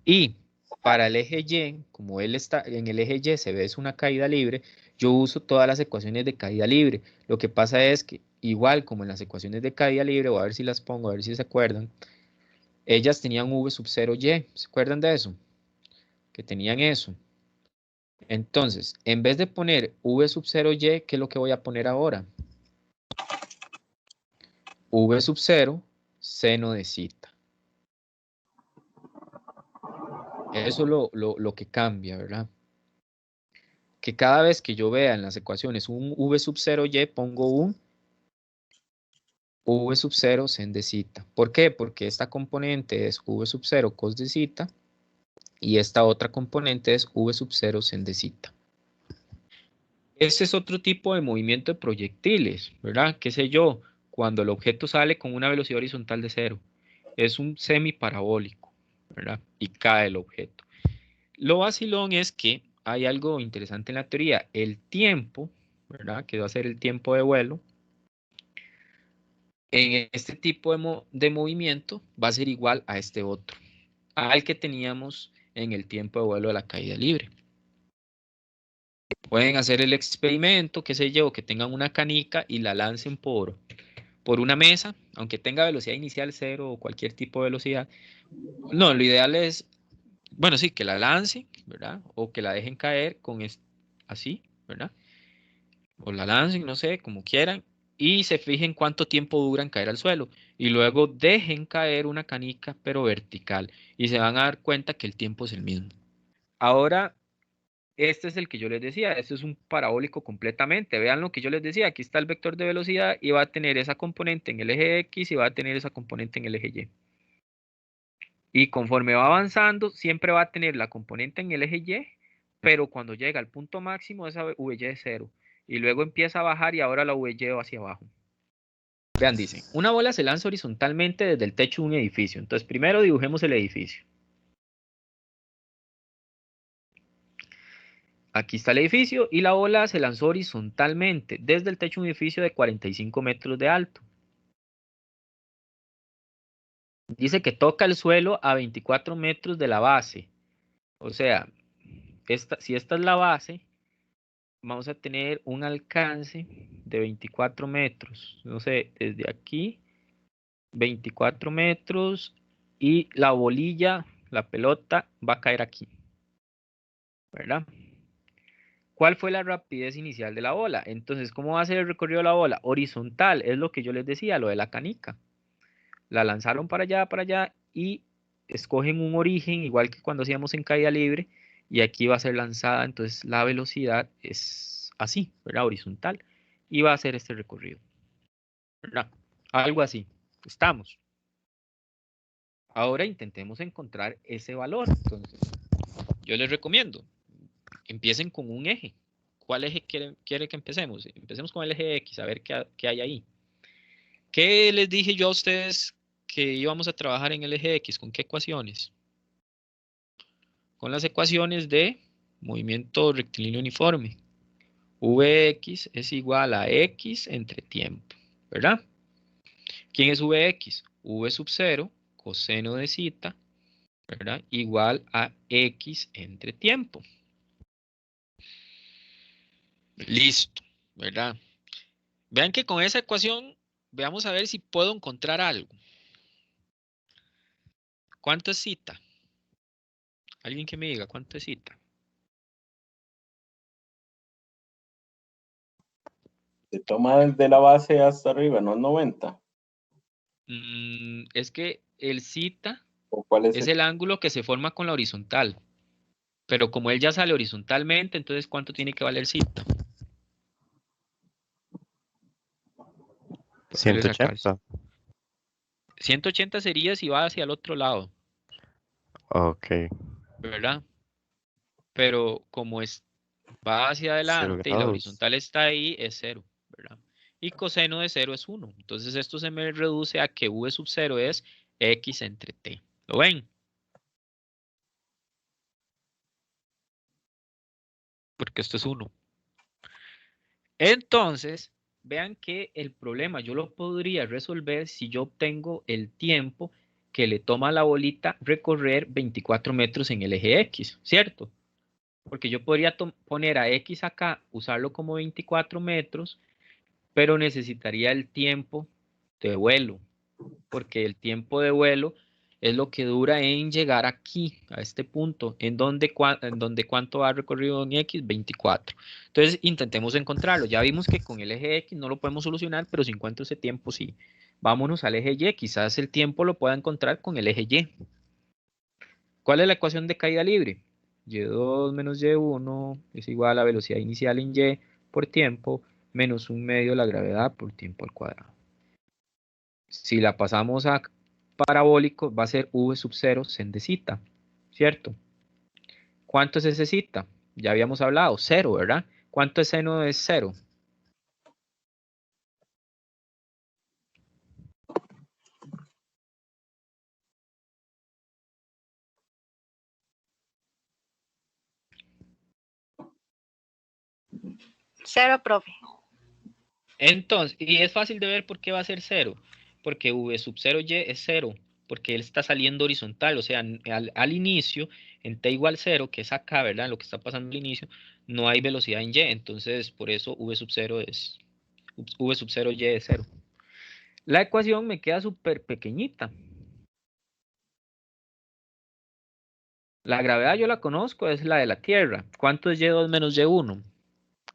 Y para el eje Y, como él está en el eje Y, se ve es una caída libre, yo uso todas las ecuaciones de caída libre. Lo que pasa es que, igual como en las ecuaciones de caída libre, voy a ver si las pongo, a ver si se acuerdan, ellas tenían V sub 0Y. ¿Se acuerdan de eso? Que tenían eso. Entonces, en vez de poner V sub 0Y, ¿qué es lo que voy a poner ahora? V sub 0 seno de zeta. Eso es lo que cambia, ¿verdad? Que cada vez que yo vea en las ecuaciones un V sub 0Y, pongo un V sub 0 sen de zeta. ¿Por qué? Porque esta componente es V sub 0 cos de zeta y esta otra componente es V sub 0 sen de zeta. Este es otro tipo de movimiento de proyectiles, ¿verdad? ¿Qué sé yo? Cuando el objeto sale con una velocidad horizontal de 0. Es un semiparabólico, ¿verdad? Y cae el objeto. Lo vacilón es que hay algo interesante en la teoría. El tiempo, ¿verdad? Que va a ser el tiempo de vuelo. En este tipo de movimiento va a ser igual a este otro, al que teníamos en el tiempo de vuelo de la caída libre. Pueden hacer el experimento, qué sé yo, que tengan una canica y la lancen por una mesa, aunque tenga velocidad inicial 0 o cualquier tipo de velocidad. No, lo ideal es, bueno, sí, que la lancen, ¿verdad? O que la dejen caer con así, ¿verdad? O la lancen, no sé, como quieran, y se fijen cuánto tiempo duran caer al suelo. Y luego dejen caer una canica, pero vertical, y se van a dar cuenta que el tiempo es el mismo. Ahora, este es el que yo les decía, este es un parabólico completamente. Vean lo que yo les decía, aquí está el vector de velocidad y va a tener esa componente en el eje X y va a tener esa componente en el eje Y. Y conforme va avanzando, siempre va a tener la componente en el eje Y, pero cuando llega al punto máximo, esa VY es 0. Y luego empieza a bajar y ahora la VY va hacia abajo. Vean, dice, una bola se lanza horizontalmente desde el techo de un edificio. Entonces, primero dibujemos el edificio. Aquí está el edificio y la bola se lanzó horizontalmente desde el techo de un edificio de 45 metros de alto. Dice que toca el suelo a 24 metros de la base. O sea, si esta es la base, vamos a tener un alcance de 24 metros. No sé, desde aquí, 24 metros y la bolilla, la pelota, va a caer aquí, ¿verdad? ¿Cuál fue la rapidez inicial de la bola? Entonces, ¿cómo va a ser el recorrido de la bola? Horizontal, es lo que yo les decía, lo de la canica. La lanzaron para allá y escogen un origen, igual que cuando hacíamos en caída libre, y aquí va a ser lanzada, entonces la velocidad es así, ¿verdad? Horizontal, y va a hacer este recorrido, ¿verdad? Algo así. Estamos. Ahora intentemos encontrar ese valor. Entonces, yo les recomiendo, empiecen con un eje. ¿Cuál eje quiere que empecemos? Empecemos con el eje X, a ver qué hay ahí. ¿Qué les dije yo a ustedes que íbamos a trabajar en el eje X? ¿Con qué ecuaciones? Con las ecuaciones de movimiento rectilíneo uniforme. Vx es igual a X entre tiempo, ¿verdad? ¿Quién es Vx? V sub 0 coseno de zeta, ¿verdad? Igual a X entre tiempo. Listo, ¿verdad? Vean que con esa ecuación, veamos a ver si puedo encontrar algo. ¿Cuánto es zeta? Alguien que me diga, ¿cuánto es zeta?
Se toma desde la base hasta arriba, no es 90.
Es que el zeta
¿O cuál es
es
el?
el ángulo que se forma con la horizontal. Pero como él ya sale horizontalmente, entonces ¿cuánto tiene que valer zeta? Ponerles acá.
180.
180 sería si va hacia el otro lado,
Ok.
¿verdad? Pero como va hacia
0
adelante y la
grados.
horizontal está ahí, es 0, ¿verdad? Y coseno de 0 es 1. Entonces esto se me reduce a que v sub 0 es x entre t. ¿Lo ven? Porque esto es 1. Entonces, vean que el problema yo lo podría resolver si yo obtengo el tiempo que le toma a la bolita recorrer 24 metros en el eje X, ¿cierto? Porque yo podría poner a X acá, usarlo como 24 metros, pero necesitaría el tiempo de vuelo, porque el tiempo de vuelo es lo que dura en llegar aquí, a este punto, en donde cuánto ha recorrido en X, 24. Entonces, intentemos encontrarlo. Ya vimos que con el eje X no lo podemos solucionar, pero si encuentro ese tiempo, sí. Vámonos al eje Y, quizás el tiempo lo pueda encontrar con el eje Y. ¿Cuál es la ecuación de caída libre? Y2 menos Y1 es igual a velocidad inicial en Y por tiempo menos 1/2 la gravedad por tiempo al cuadrado. Si la pasamos a parabólico, va a ser V sub 0 sen de zeta, ¿cierto? ¿Cuánto es ese zeta? Ya habíamos hablado, 0, ¿verdad? ¿Cuánto es seno de 0?
Cero, profe.
Entonces, y es fácil de ver por qué va a ser 0. Porque V sub 0y es 0. Porque él está saliendo horizontal. O sea, al inicio, en t igual 0, que es acá, ¿verdad? Lo que está pasando al inicio, no hay velocidad en y. Entonces, por eso V sub 0 es... V sub 0y es 0. La ecuación me queda súper pequeñita. La gravedad yo la conozco, es la de la Tierra. ¿Cuánto es y2 menos y1?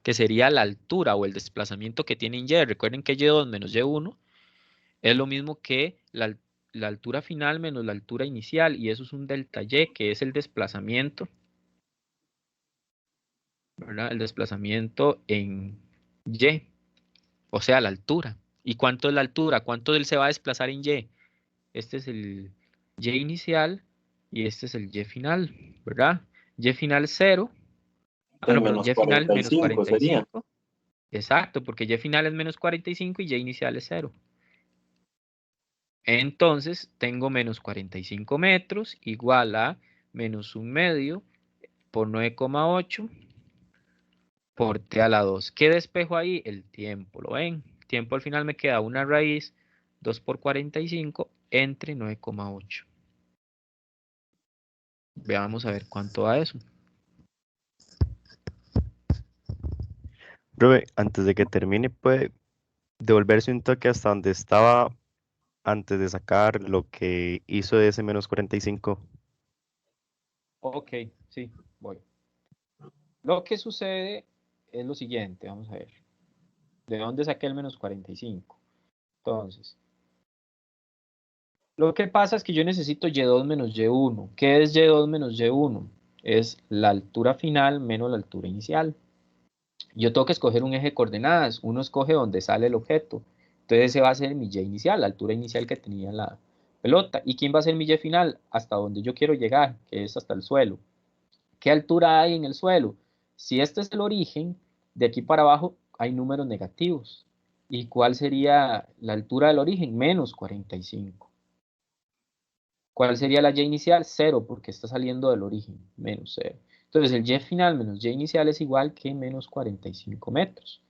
Que sería la altura o el desplazamiento que tiene en y. Recuerden que y2 menos y1 es lo mismo que la altura final menos la altura inicial, y eso es un delta y, que es el desplazamiento, ¿verdad? El desplazamiento en y, o sea, la altura. ¿Y cuánto es la altura? ¿Cuánto él se va a desplazar en y? Este es el y inicial y este es el y final, ¿verdad? Y final 0. Ah, no,
Entonces,
perdón,
menos
y final menos
45 sería.
45. Exacto, porque y final es menos 45 y y inicial es 0. Entonces, tengo menos 45 metros igual a menos 1/2 por 9,8 por t a la 2. ¿Qué despejo ahí? El tiempo, ¿lo ven? El tiempo al final me queda una raíz 2 por 45 entre 9,8. Veamos a ver cuánto da eso.
Profe, antes de que termine, ¿puede devolverse un toque hasta donde estaba antes de sacar lo que hizo de ese menos 45?
Ok, sí, voy. Lo que sucede es lo siguiente, vamos a ver. ¿De dónde saqué el menos 45? Entonces, lo que pasa es que yo necesito y2 menos y1. ¿Qué es y2 menos y1? Es la altura final menos la altura inicial. Yo tengo que escoger un eje de coordenadas. Uno escoge donde sale el objeto. Entonces ese va a ser mi y inicial, la altura inicial que tenía la pelota. ¿Y quién va a ser mi y final? Hasta donde yo quiero llegar, que es hasta el suelo. ¿Qué altura hay en el suelo? Si este es el origen, de aquí para abajo hay números negativos. ¿Y cuál sería la altura del origen? Menos 45. ¿Cuál sería la y inicial? 0, porque está saliendo del origen, menos 0. Entonces el y final menos y inicial es igual que menos 45 metros,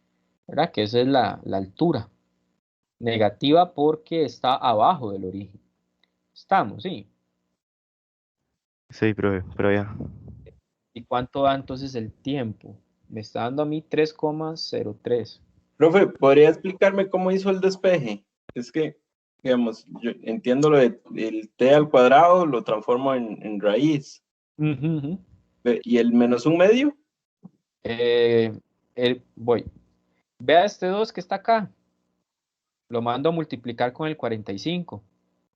¿verdad? Que esa es la altura. Negativa porque está abajo del origen. Estamos, sí.
Sí, pero ya.
¿Y cuánto da entonces el tiempo? Me está dando a mí 3,03.
Profe, ¿podría explicarme cómo hizo el despeje? Es que, digamos, yo entiendo lo del t al cuadrado, lo transformo en raíz.
Ujú, ujú.
¿Y el menos un medio?
Eh, voy. Vea este 2 que está acá. Lo mando a multiplicar con el 45.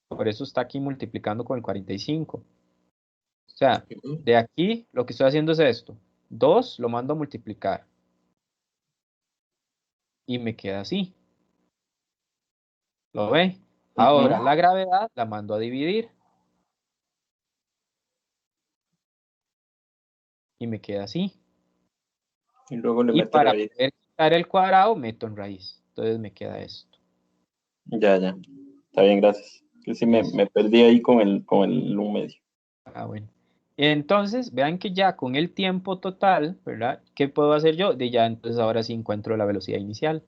Por eso está aquí multiplicando con el 45. O sea, de aquí lo que estoy haciendo es esto. 2 lo mando a multiplicar. Y me queda así. ¿Lo ve? Ahora, la gravedad la mando a dividir. Y me queda así.
Y luego le
Y
meto
para
raíz.
poder quitar el cuadrado, meto en raíz. Entonces me queda esto.
Ya, ya. Está bien, gracias. Que sí
Listo.
me perdí ahí con el un medio.
Ah, bueno. Entonces, vean que ya con el tiempo total, ¿verdad? ¿Qué puedo hacer yo? De ya, entonces ahora sí encuentro la velocidad inicial.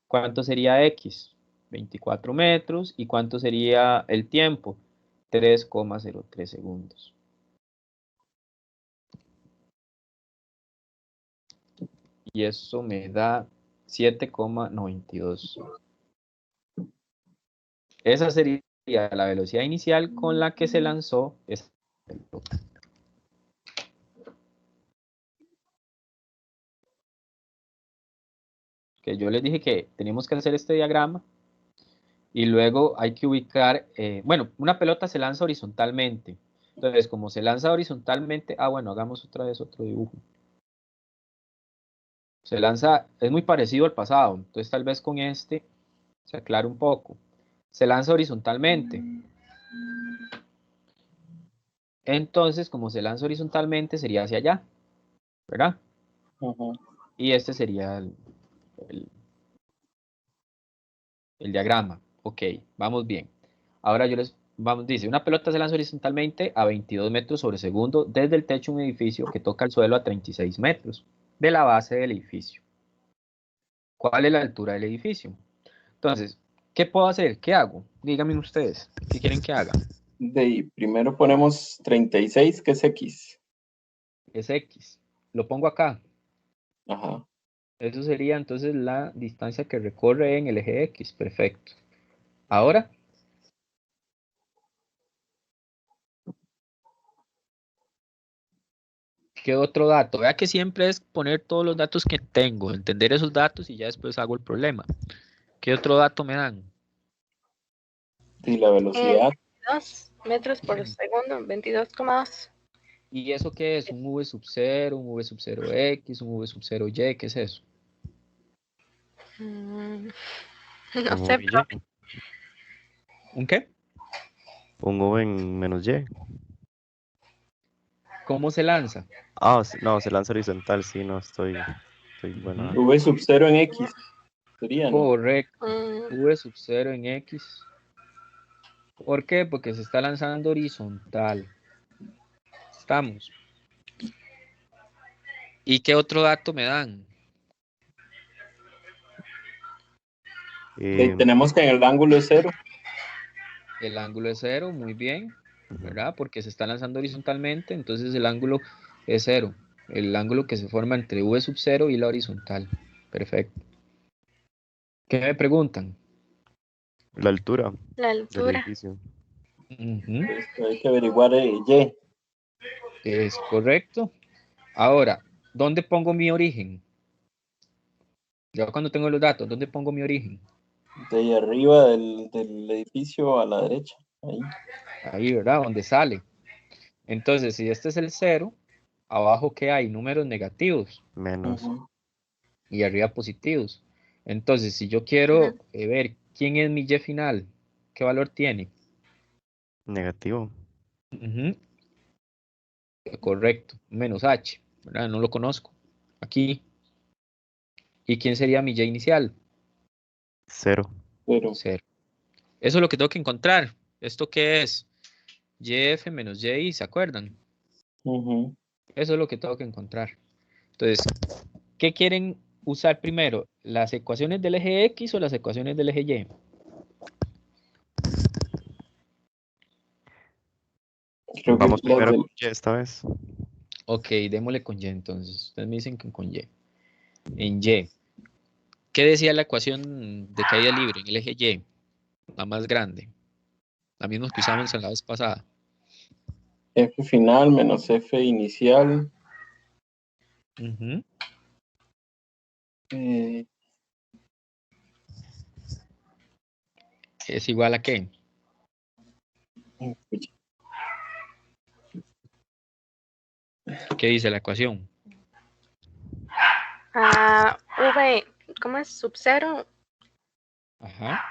¿Cuánto sería X? 24 metros. ¿Y cuánto sería el tiempo? 3,03 segundos. Y eso me da 7,92. Esa sería la velocidad inicial con la que se lanzó esa pelota. Que yo les dije que teníamos que hacer este diagrama y luego hay que ubicar, bueno, una pelota se lanza horizontalmente. Entonces, como se lanza horizontalmente, bueno, hagamos otra vez otro dibujo. Se lanza, es muy parecido al pasado, entonces tal vez con este se aclara un poco. Se lanza horizontalmente. Entonces, como se lanza horizontalmente, sería hacia allá, ¿verdad? Y este sería el- el diagrama. Ok, vamos bien. Ahora dice, una pelota se lanza horizontalmente a 22 metros sobre segundo desde el techo de un edificio que toca el suelo a 36 metros de la base del edificio. ¿Cuál es la altura del edificio? Entonces, ¿qué puedo hacer? ¿Qué hago? Díganme ustedes, ¿qué quieren que haga?
De ahí, primero ponemos 36, que es X.
Es X. Lo pongo acá.
Ajá.
Eso sería entonces la distancia que recorre en el eje X. Perfecto. Ahora, ¿qué otro dato? Vea que siempre es poner todos los datos que tengo, entender esos datos y ya después hago el problema. ¿Qué otro dato me dan?
Y la velocidad,
22 metros por segundo, 22,2.
¿Y eso qué es? ¿Un V sub 0, un V sub 0 X, un V sub 0 Y? ¿Qué es eso?
No
Un
sé,
V y.
¿Un qué?
Un V en menos Y.
¿Cómo se lanza?
No, se lanza horizontal, sí, no, estoy bueno.
Ujú.
V sub 0 en X sería, ¿no?
Correcto. V sub 0 en X. ¿Por qué? Porque se está lanzando horizontal. Estamos. ¿Y qué otro dato me dan?
De ahí
Eh,
tenemos que en el ángulo es 0.
El ángulo es 0, muy bien,
ujú.
¿verdad? Porque se está lanzando horizontalmente, entonces el ángulo es 0. El ángulo que se forma entre V sub 0 y la horizontal. Perfecto. ¿Qué me preguntan?
La altura
la
del
altura.
edificio.
Ujú,
Hay que averiguar Y.
es correcto. Ahora, ¿dónde pongo mi origen? Yo cuando tengo los datos, ¿dónde pongo mi origen?
De ahí arriba del edificio a la derecha. Ahí.
Ahí, ¿verdad? Donde sale. Entonces, si este es el 0, abajo ¿qué hay? Números negativos
Menos.
Ujú.
y arriba positivos. Entonces, si yo quiero ver quién es mi Y final, ¿qué valor tiene?
Negativo.
Ujú, correcto, menos H, ¿verdad? No lo conozco. Aquí. ¿Y quién sería mi Y inicial?
0.
Pero
0. Eso es lo que tengo que encontrar. ¿Esto qué es? YF menos YI, ¿se acuerdan?
ujú.
Eso es lo que tengo que encontrar. Entonces, ¿qué quieren usar primero? ¿Las ecuaciones del eje X o las ecuaciones del eje Y?
Creo que
Vamos
las
primero
del-
con Y esta vez.
Ok, démosle con Y entonces. Ustedes me dicen que con Y. En Y. ¿Qué decía la ecuación de caída libre en el eje Y? La más grande. La misma que usamos en la vez pasada.
F final menos F inicial.
Ujú.
eh,
¿Es igual a qué? ¿Qué dice la ecuación?
V, ¿cómo es? Sub 0
Ajá.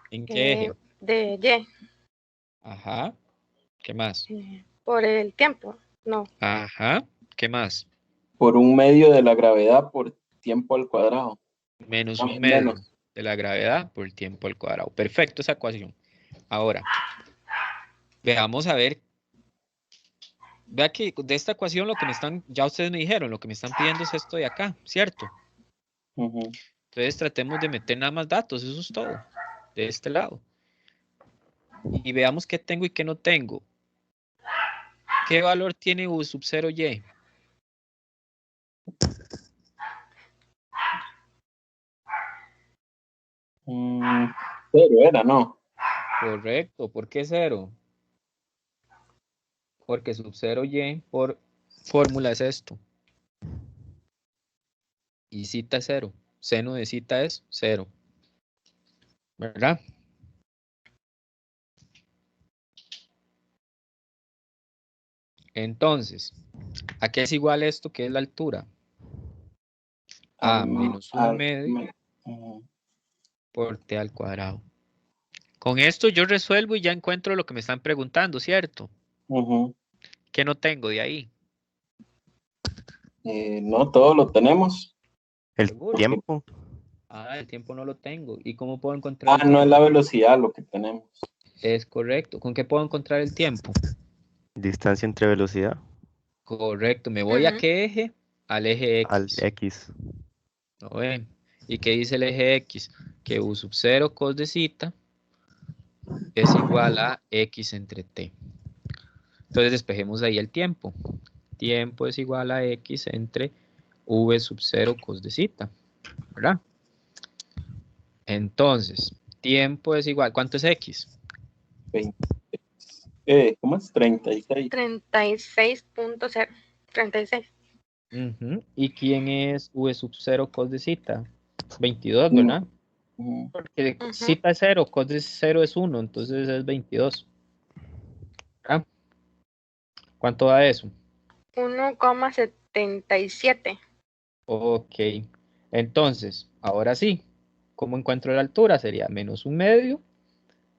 ¿En qué eje?
de Y
Ajá. ¿Qué más?
por el tiempo. No,
Ajá. ¿Qué más?
por un medio de la gravedad por tiempo al cuadrado.
Menos un medio
Menos.
de la gravedad por el tiempo al cuadrado. Perfecto esa ecuación. Ahora, veamos a ver. Vea que de esta ecuación lo que me están, ya ustedes me dijeron, lo que me están pidiendo es esto de acá, ¿cierto?
Ujú.
Entonces tratemos de meter nada más datos, eso es todo, de este lado. Y veamos qué tengo y qué no tengo. ¿Qué valor tiene U sub 0Y?
Cero era, ¿no?
Correcto, ¿por qué 0? Porque sub 0Y por fórmula es esto. Y cita es 0. Seno de cita es 0. ¿Verdad? Entonces, ¿a qué es igual esto que es la altura? A menos un medio
Ujú.
por T al cuadrado. Con esto yo resuelvo y ya encuentro lo que me están preguntando, ¿cierto?
Ujú.
¿Qué no tengo de ahí?
No, todo lo tenemos.
El
¿Seguro?
tiempo.
Ah, el tiempo no lo tengo. ¿Y cómo puedo encontrar el
No es
tiempo?
la velocidad lo que tenemos.
Es correcto. ¿Con qué puedo encontrar el tiempo?
Distancia entre velocidad.
Correcto. ¿Me voy a
Ujú.
qué eje? Al eje
Al
X.
X.
¿Lo ven? ¿Y qué dice el eje X? Que U sub 0 cos de cita es igual a X entre T. Entonces despejemos ahí el tiempo. Tiempo es igual a X entre V sub 0 cos de cita. ¿Verdad? Entonces, tiempo es igual. ¿Cuánto es X?
20. ¿Cómo es? 36.
36.0. 36.
Ujú. ¿Y quién es V sub 0 cos de cita? 22,
Mm,
¿verdad?
ujú.
Porque
Ujú.
cita es 0, cos de 0 es 1, entonces es 22. ¿Verdad? ¿Cuánto da eso?
1,77.
Ok. Entonces, ahora sí, ¿cómo encuentro la altura? Sería menos un medio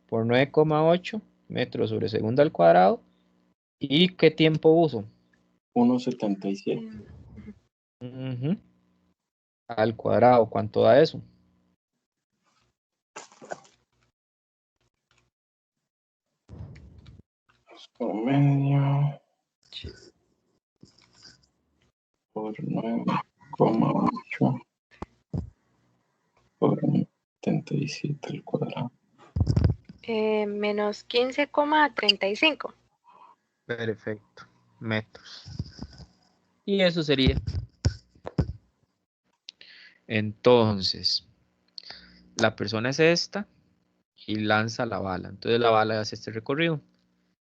por 9,8 metros sobre segundo al cuadrado. ¿Y qué tiempo uso?
1,77.
Ujú. Al cuadrado, ¿cuánto da eso?
Promedio por 9,8 por 77 al cuadrado.
Menos 15,35.
Perfecto. Metros. Y eso sería. Entonces, la persona es esta y lanza la bala. Entonces la bala hace este recorrido.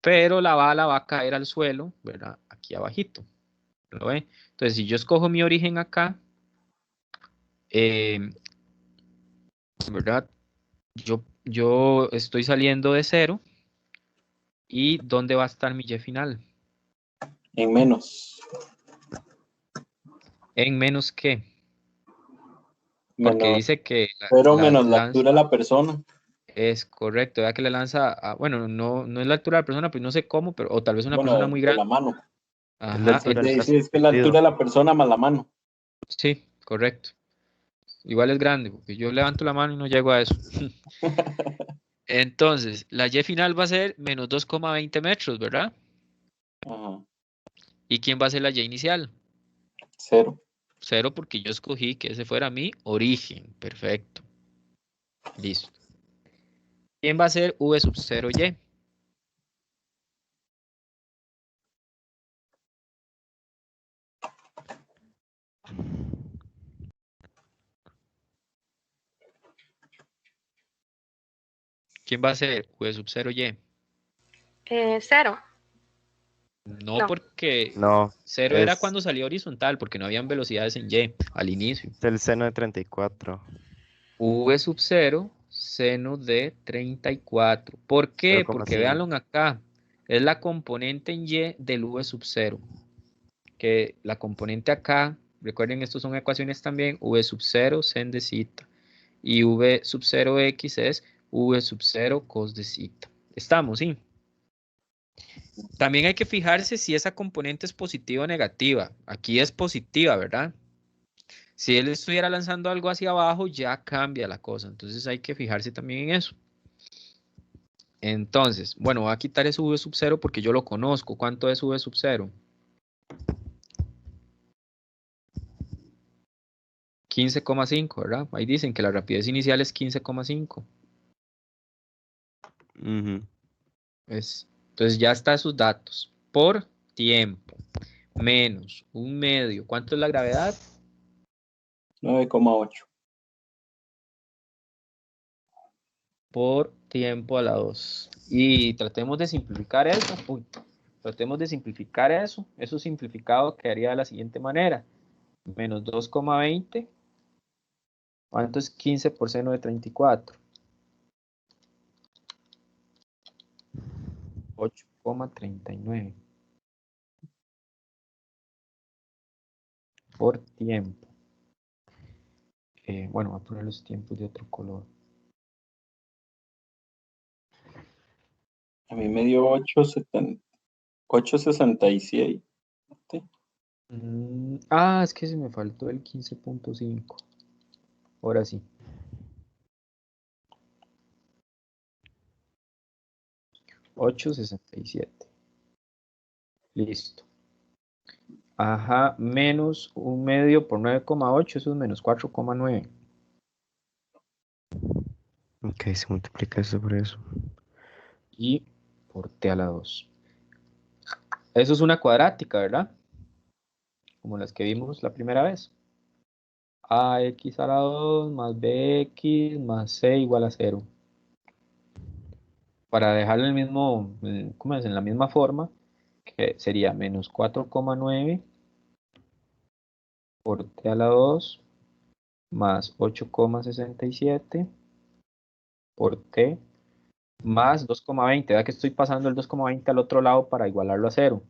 Pero la bala va a caer al suelo, ¿verdad? Aquí abajito. ¿Lo ve? Entonces, si yo escojo mi origen acá, eh, ¿verdad? Yo estoy saliendo de 0. ¿Y dónde va a estar mi Y final?
En menos.
En menos que. Porque
Menos.
dice que
Pero
la
menos la
lanza.
altura de la persona.
Es correcto, ya que le lanza, bueno, no es la altura de la persona, pues no sé cómo, pero, o tal vez una
Bueno,
persona muy
de la
grande.
mano.
Es la
Ajá,
altura del
entonces,
Sí, es que la
transmitido.
altura de la persona más la mano.
sí, correcto. igual es grande, porque yo levanto la mano y no llego a eso. Entonces, la y final va a ser menos 2,20 metros, ¿verdad?
Ajá.
¿Y quién va a ser la y inicial?
0.
0 porque yo escogí que ese fuera mi origen. Perfecto. Listo. ¿Quién va a ser v sub 0y? ¿Quién va a ser v sub 0y?
0.
No,
No.
porque
No,
0 era
es
cuando salía horizontal, porque no habían velocidades en y al inicio.
el seno de 34.
V sub 0, seno de 34. ¿Por qué? Porque
0,5.
véanlo acá. Es la componente en y del v sub 0. Que la componente acá, recuerden, estos son ecuaciones también, v sub 0 sen de zeta. Y v sub 0x es v sub 0 cos de zeta. Estamos, ¿sí? También hay que fijarse si esa componente es positiva o negativa. Aquí es positiva, ¿verdad? Si él estuviera lanzando algo hacia abajo, ya cambia la cosa. Entonces hay que fijarse también en eso. Entonces, bueno, voy a quitar ese v sub 0 porque yo lo conozco. ¿Cuánto es v sub 0? 15,5, ¿verdad? Ahí dicen que la rapidez inicial es 15,5. Entonces ya está sus datos. Por tiempo menos un medio. ¿Cuánto es la gravedad?
9,8.
Por tiempo a la 2. Y tratemos de simplificar eso. Uy, tratemos de simplificar eso. Eso simplificado quedaría de la siguiente manera. Menos 2,20. ¿Cuánto es 15 por seno de 34? 8,39. Por tiempo. Bueno, voy a poner los tiempos de otro color.
A mí me dio 8,67.
Es que se me faltó el 15,5. Ahora sí. 8,67. Listo. Ajá, menos un medio por 9,8, eso es menos 4,9.
Ok, se multiplica eso por eso.
Y por t a la 2. Eso es una cuadrática, ¿verdad? Como las que vimos la primera vez. Ax a la 2 más bx más c igual a 0. Para dejarlo en el mismo, ¿cómo es? En la misma forma, que sería menos 4,9 por t a la 2 más 8,67 por t más 2,20. Vea que estoy pasando el 2,20 al otro lado para igualarlo a 0.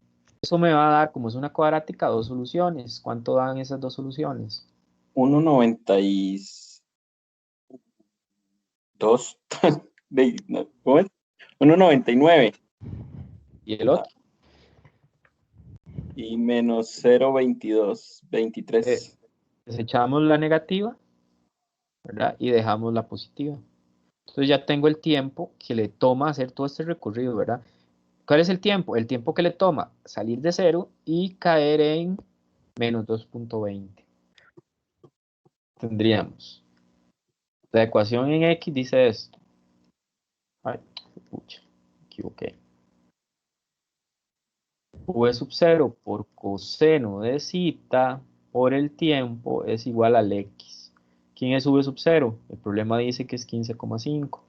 Eso me va a dar, como es una cuadrática, dos soluciones. ¿Cuánto dan esas dos soluciones?
1,92. ¿Cómo es? 1,99.
¿Y el otro?
Y menos 0,22.
Eh,
23.
Desechamos la negativa, ¿verdad? Y dejamos la positiva. Entonces ya tengo el tiempo que le toma hacer todo este recorrido, ¿verdad? ¿Cuál es el tiempo? El tiempo que le toma salir de 0 y caer en menos 2,20. Tendríamos. La ecuación en X dice esto. Ay, pucha, me equivoqué. V sub 0 por coseno de zeta por el tiempo es igual al X. ¿Quién es V sub 0? El problema dice que es 15,5.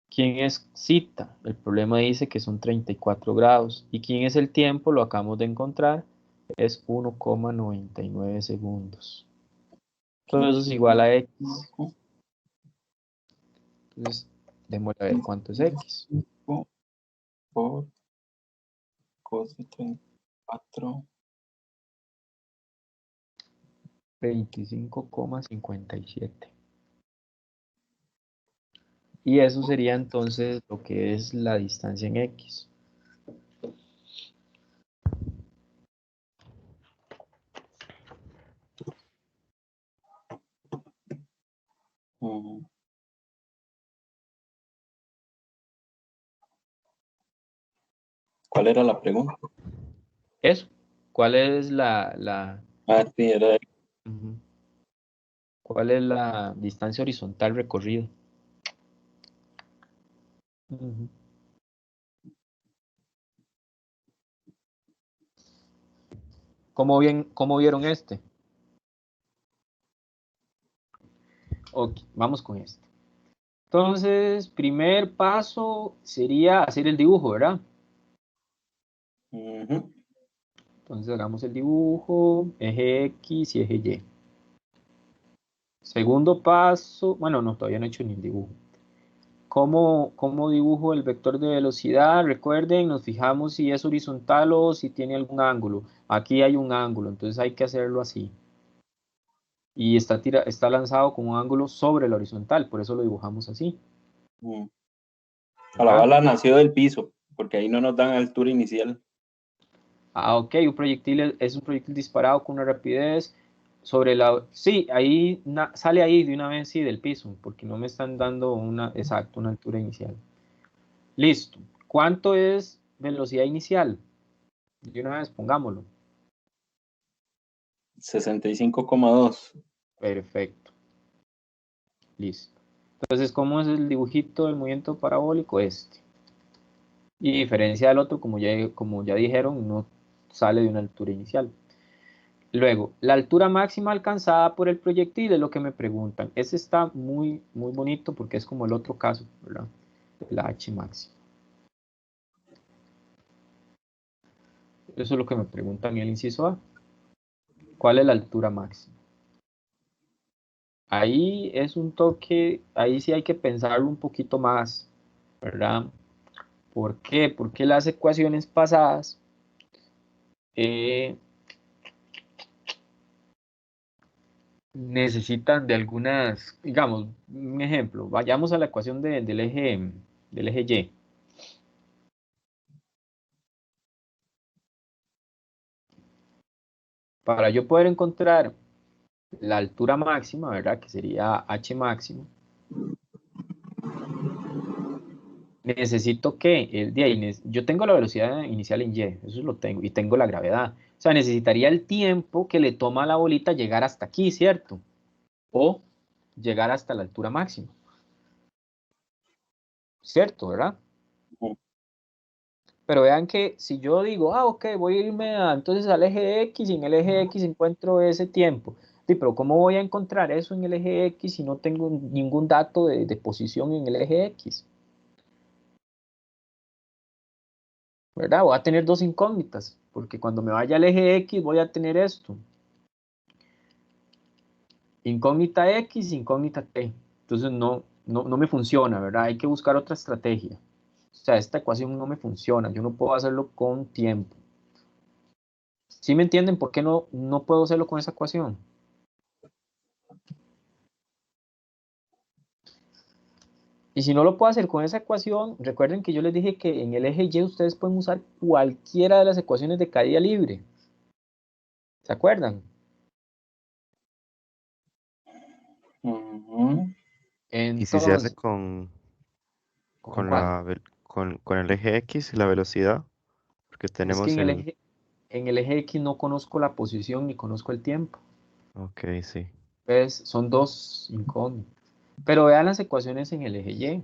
¿Quién es zeta? El problema dice que son 34 grados. ¿Y quién es el tiempo? Lo acabamos de encontrar. Es 1,99 segundos. Todo eso es igual a X. Entonces, démosle a ver cuánto es X.
Por cos de 34.
25,57. Y eso sería entonces lo que es la distancia en X.
Ujú. ¿Cuál era la pregunta?
Eso. ¿Cuál es la
Ah, sí, era
ujú, ¿cuál es la distancia horizontal recorrida? Ujú. ¿Cómo vieron este? Ok, vamos con este. Entonces, primer paso sería hacer el dibujo, ¿verdad?
Ujú.
Entonces hagamos el dibujo, eje X y eje Y. Segundo paso, bueno, no, todavía no he hecho ni el dibujo. ¿Cómo dibujo el vector de velocidad? Recuerden, nos fijamos si es horizontal o si tiene algún ángulo. Aquí hay un ángulo, entonces hay que hacerlo así. Y está lanzado con un ángulo sobre la horizontal, por eso lo dibujamos así.
Ujú. A la
¿Verdad?
bala nació del piso, porque ahí no nos dan altura inicial.
Ah, ok, un proyectil es un proyectil disparado con una rapidez sobre la... Sí, ahí sale ahí de una vez, sí, del piso, porque no me están dando una altura inicial. Listo. ¿Cuánto es velocidad inicial? De una vez, pongámoslo.
65,2.
Perfecto. Listo. Entonces, ¿cómo es el dibujito del movimiento parabólico? Este. Y diferencia del otro, como ya dijeron, no sale de una altura inicial. Luego, la altura máxima alcanzada por el proyectil es lo que me preguntan. Ese está muy, muy bonito porque es como el otro caso, ¿verdad? La H máxima. Eso es lo que me preguntan en el inciso A. ¿Cuál es la altura máxima? Ahí es un toque, ahí sí hay que pensarlo un poquito más, ¿verdad? ¿Por qué? Porque las ecuaciones pasadas eh, necesitan de algunas, digamos, un ejemplo, vayamos a la ecuación del eje Y. Para yo poder encontrar la altura máxima, ¿verdad? Que sería H máximo. Necesito que yo tengo la velocidad inicial en Y, eso lo tengo, y tengo la gravedad. O sea, necesitaría el tiempo que le toma a la bolita llegar hasta aquí, ¿cierto? O llegar hasta la altura máxima, ¿cierto? ¿Verdad?
Ujú.
Pero vean que si yo digo, ok, voy a irme entonces al eje X y en el eje X encuentro ese tiempo. Sí, pero ¿cómo voy a encontrar eso en el eje X si no tengo ningún dato de posición en el eje X? ¿Verdad? Voy a tener dos incógnitas, porque cuando me vaya al eje X voy a tener esto. Incógnita X, incógnita T. Entonces no me funciona, ¿verdad? Hay que buscar otra estrategia. O sea, esta ecuación no me funciona, yo no puedo hacerlo con tiempo. ¿Sí me entienden por qué no puedo hacerlo con esa ecuación? Y si no lo puedo hacer con esa ecuación, recuerden que yo les dije que en el eje Y ustedes pueden usar cualquiera de las ecuaciones de caída libre. ¿Se acuerdan?
Ujú.
Y si se hace
Entonces, ¿con
con
cuál?
con el eje X y la velocidad, porque
Es que
tenemos
en el eje X no conozco la posición ni conozco el tiempo.
ok, sí.
Pues son dos incógnitas. Pero vean las ecuaciones en el eje Y.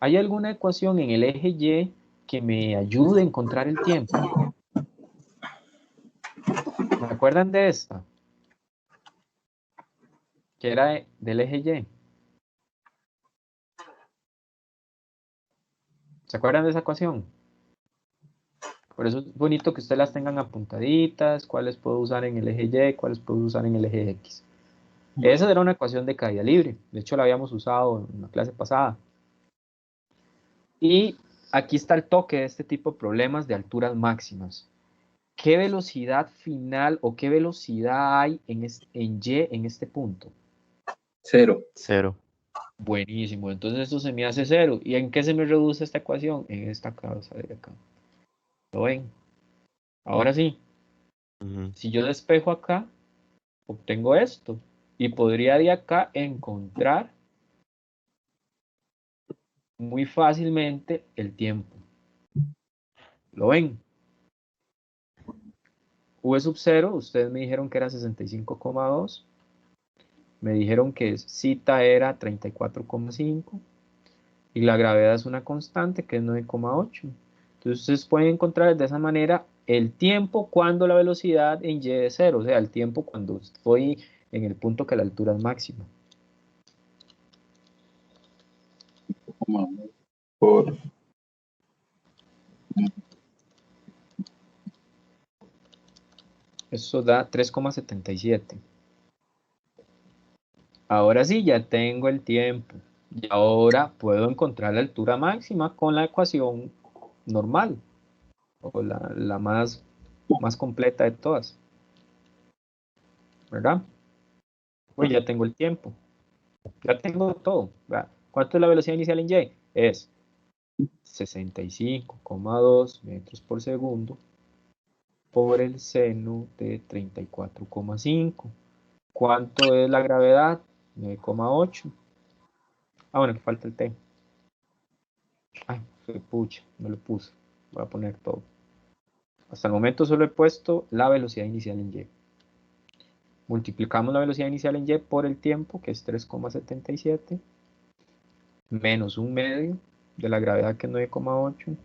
¿Hay alguna ecuación en el eje Y que me ayude a encontrar el tiempo? ¿Me acuerdan de esta? Que era del eje Y. ¿Se acuerdan de esa ecuación? Por eso es bonito que ustedes las tengan apuntaditas, cuáles puedo usar en el eje Y, cuáles puedo usar en el eje X. Esa era una ecuación de caída libre. De hecho, la habíamos usado en la clase pasada. Y aquí está el toque de este tipo de problemas de alturas máximas. ¿Qué velocidad final o qué velocidad hay en Y en este punto?
0.
Cero.
Buenísimo, entonces esto se me hace cero. ¿Y en qué se me reduce esta ecuación? En esta cabeza de acá. ¿Lo ven? Ahora sí,
Ujú.
si yo despejo acá, obtengo esto. Y podría de acá encontrar muy fácilmente el tiempo. ¿Lo ven? V sub 0, ustedes me dijeron que era 65,2. Me dijeron que zeta era 34,5. Y la gravedad es una constante que es 9,8. Entonces ustedes pueden encontrar de esa manera el tiempo cuando la velocidad en y es 0. O sea, el tiempo cuando estoy en el punto que la altura es máxima.
Por
Eso da 3,77. Ahora sí, ya tengo el tiempo. Y ahora puedo encontrar la altura máxima con la ecuación normal. O la más completa de todas. ¿Verdad? Pues ya tengo el tiempo. Ya tengo todo. ¿Verdad? ¿Cuánto es la velocidad inicial en y? Es 65,2 metros por segundo por el seno de 34,5. ¿Cuánto es la gravedad? 9,8. Ah, bueno, que falta el t. Ay, pucha, no lo puse. Voy a poner todo. Hasta el momento solo he puesto la velocidad inicial en y. Multiplicamos la velocidad inicial en y por el tiempo, que es 3,77, menos un medio de la gravedad, que es 9,8,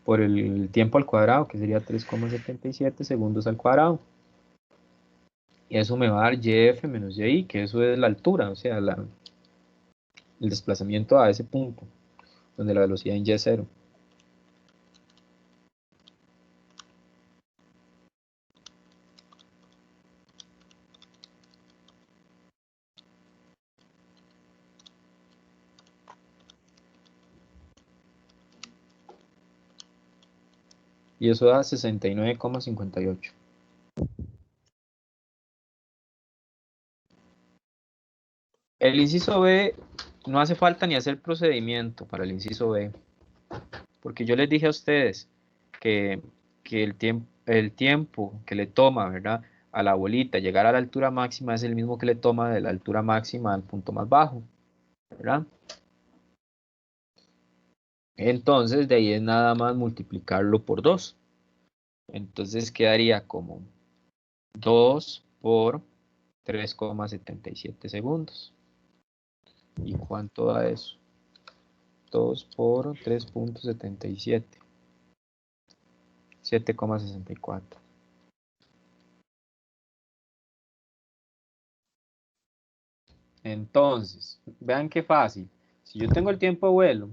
por el tiempo al cuadrado, que sería 3,77 segundos al cuadrado. Y eso me va a dar YF menos YI, que eso es la altura, o sea, el desplazamiento a ese punto, donde la velocidad en y es 0. Y eso da 69,58. El inciso B, no hace falta ni hacer procedimiento para el inciso B, porque yo les dije a ustedes que el tiempo que le toma, ¿verdad?, a la bolita llegar a la altura máxima es el mismo que le toma de la altura máxima al punto más bajo, ¿verdad? Entonces, de ahí es nada más multiplicarlo por 2. Entonces quedaría como 2 por 3,77 segundos. ¿Y cuánto da eso? 2 por 3,77. 7,64. Entonces, vean qué fácil. Si yo tengo el tiempo de vuelo,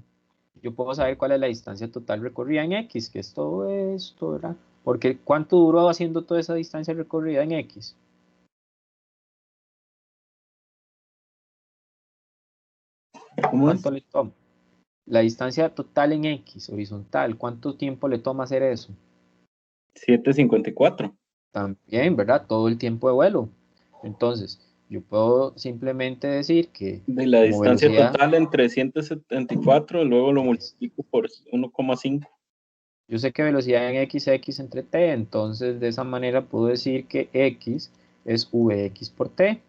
yo puedo saber cuál es la distancia total recorrida en X, que es todo esto, ¿verdad? Porque ¿cuánto duró haciendo toda esa distancia recorrida en X?
¿Cómo es?
¿Cuánto le toma? La distancia total en X, horizontal, ¿cuánto tiempo le toma hacer eso?
7:54.
También, ¿verdad? Todo el tiempo de vuelo. Entonces, yo puedo simplemente decir que
De la
como
distancia
velocidad,
total en 374, luego lo multiplico por 1,5.
yo sé que velocidad en X entre t, entonces de esa manera puedo decir que X es Vx por t.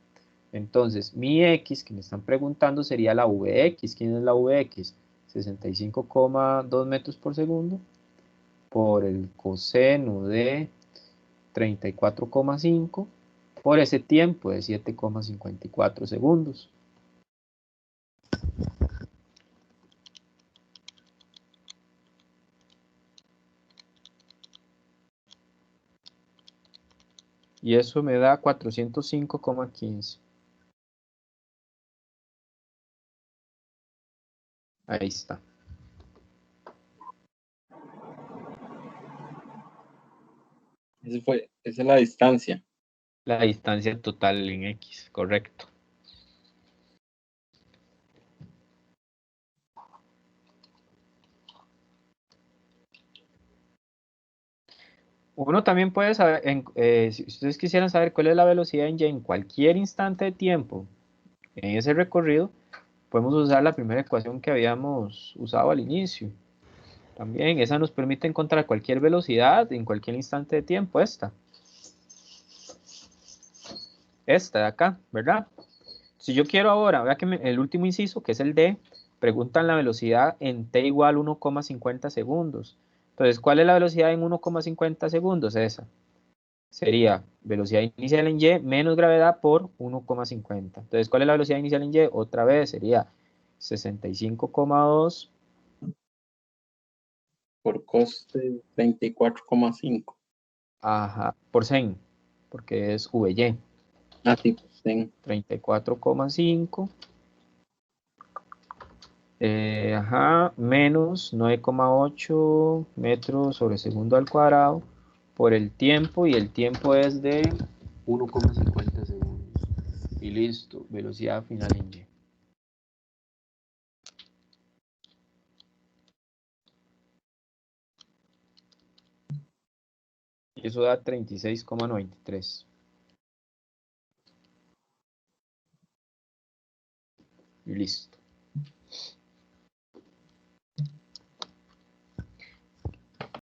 Entonces, mi X que me están preguntando sería la Vx. ¿Quién es la Vx? 65,2 metros por segundo por el coseno de 34,5 por ese tiempo de 7,54 segundos. Y eso me da 405,15. Ahí está.
Esa es la distancia.
La distancia total en X, correcto. Uno también puede saber, si ustedes quisieran saber cuál es la velocidad en Y en cualquier instante de tiempo en ese recorrido, podemos usar la primera ecuación que habíamos usado al inicio. También esa nos permite encontrar cualquier velocidad en cualquier instante de tiempo, esta de acá, ¿verdad? Si yo quiero ahora, vea que el último inciso, que es el D, preguntan la velocidad en t igual 1,50 segundos. Entonces, ¿cuál es la velocidad en 1,50 segundos? Esa. Sería velocidad inicial en y menos gravedad por 1,50. Entonces, ¿cuál es la velocidad inicial en y? Otra vez sería 65,2
por coste 34,5.
ajá, por sen, porque es VY.
Ah, sí, pues, sí.
34,5 ajá, menos 9,8 metros sobre segundo al cuadrado por el tiempo, y el tiempo es de 1,50 segundos. Y listo, velocidad final en y. Y eso da 36,93. Y listo.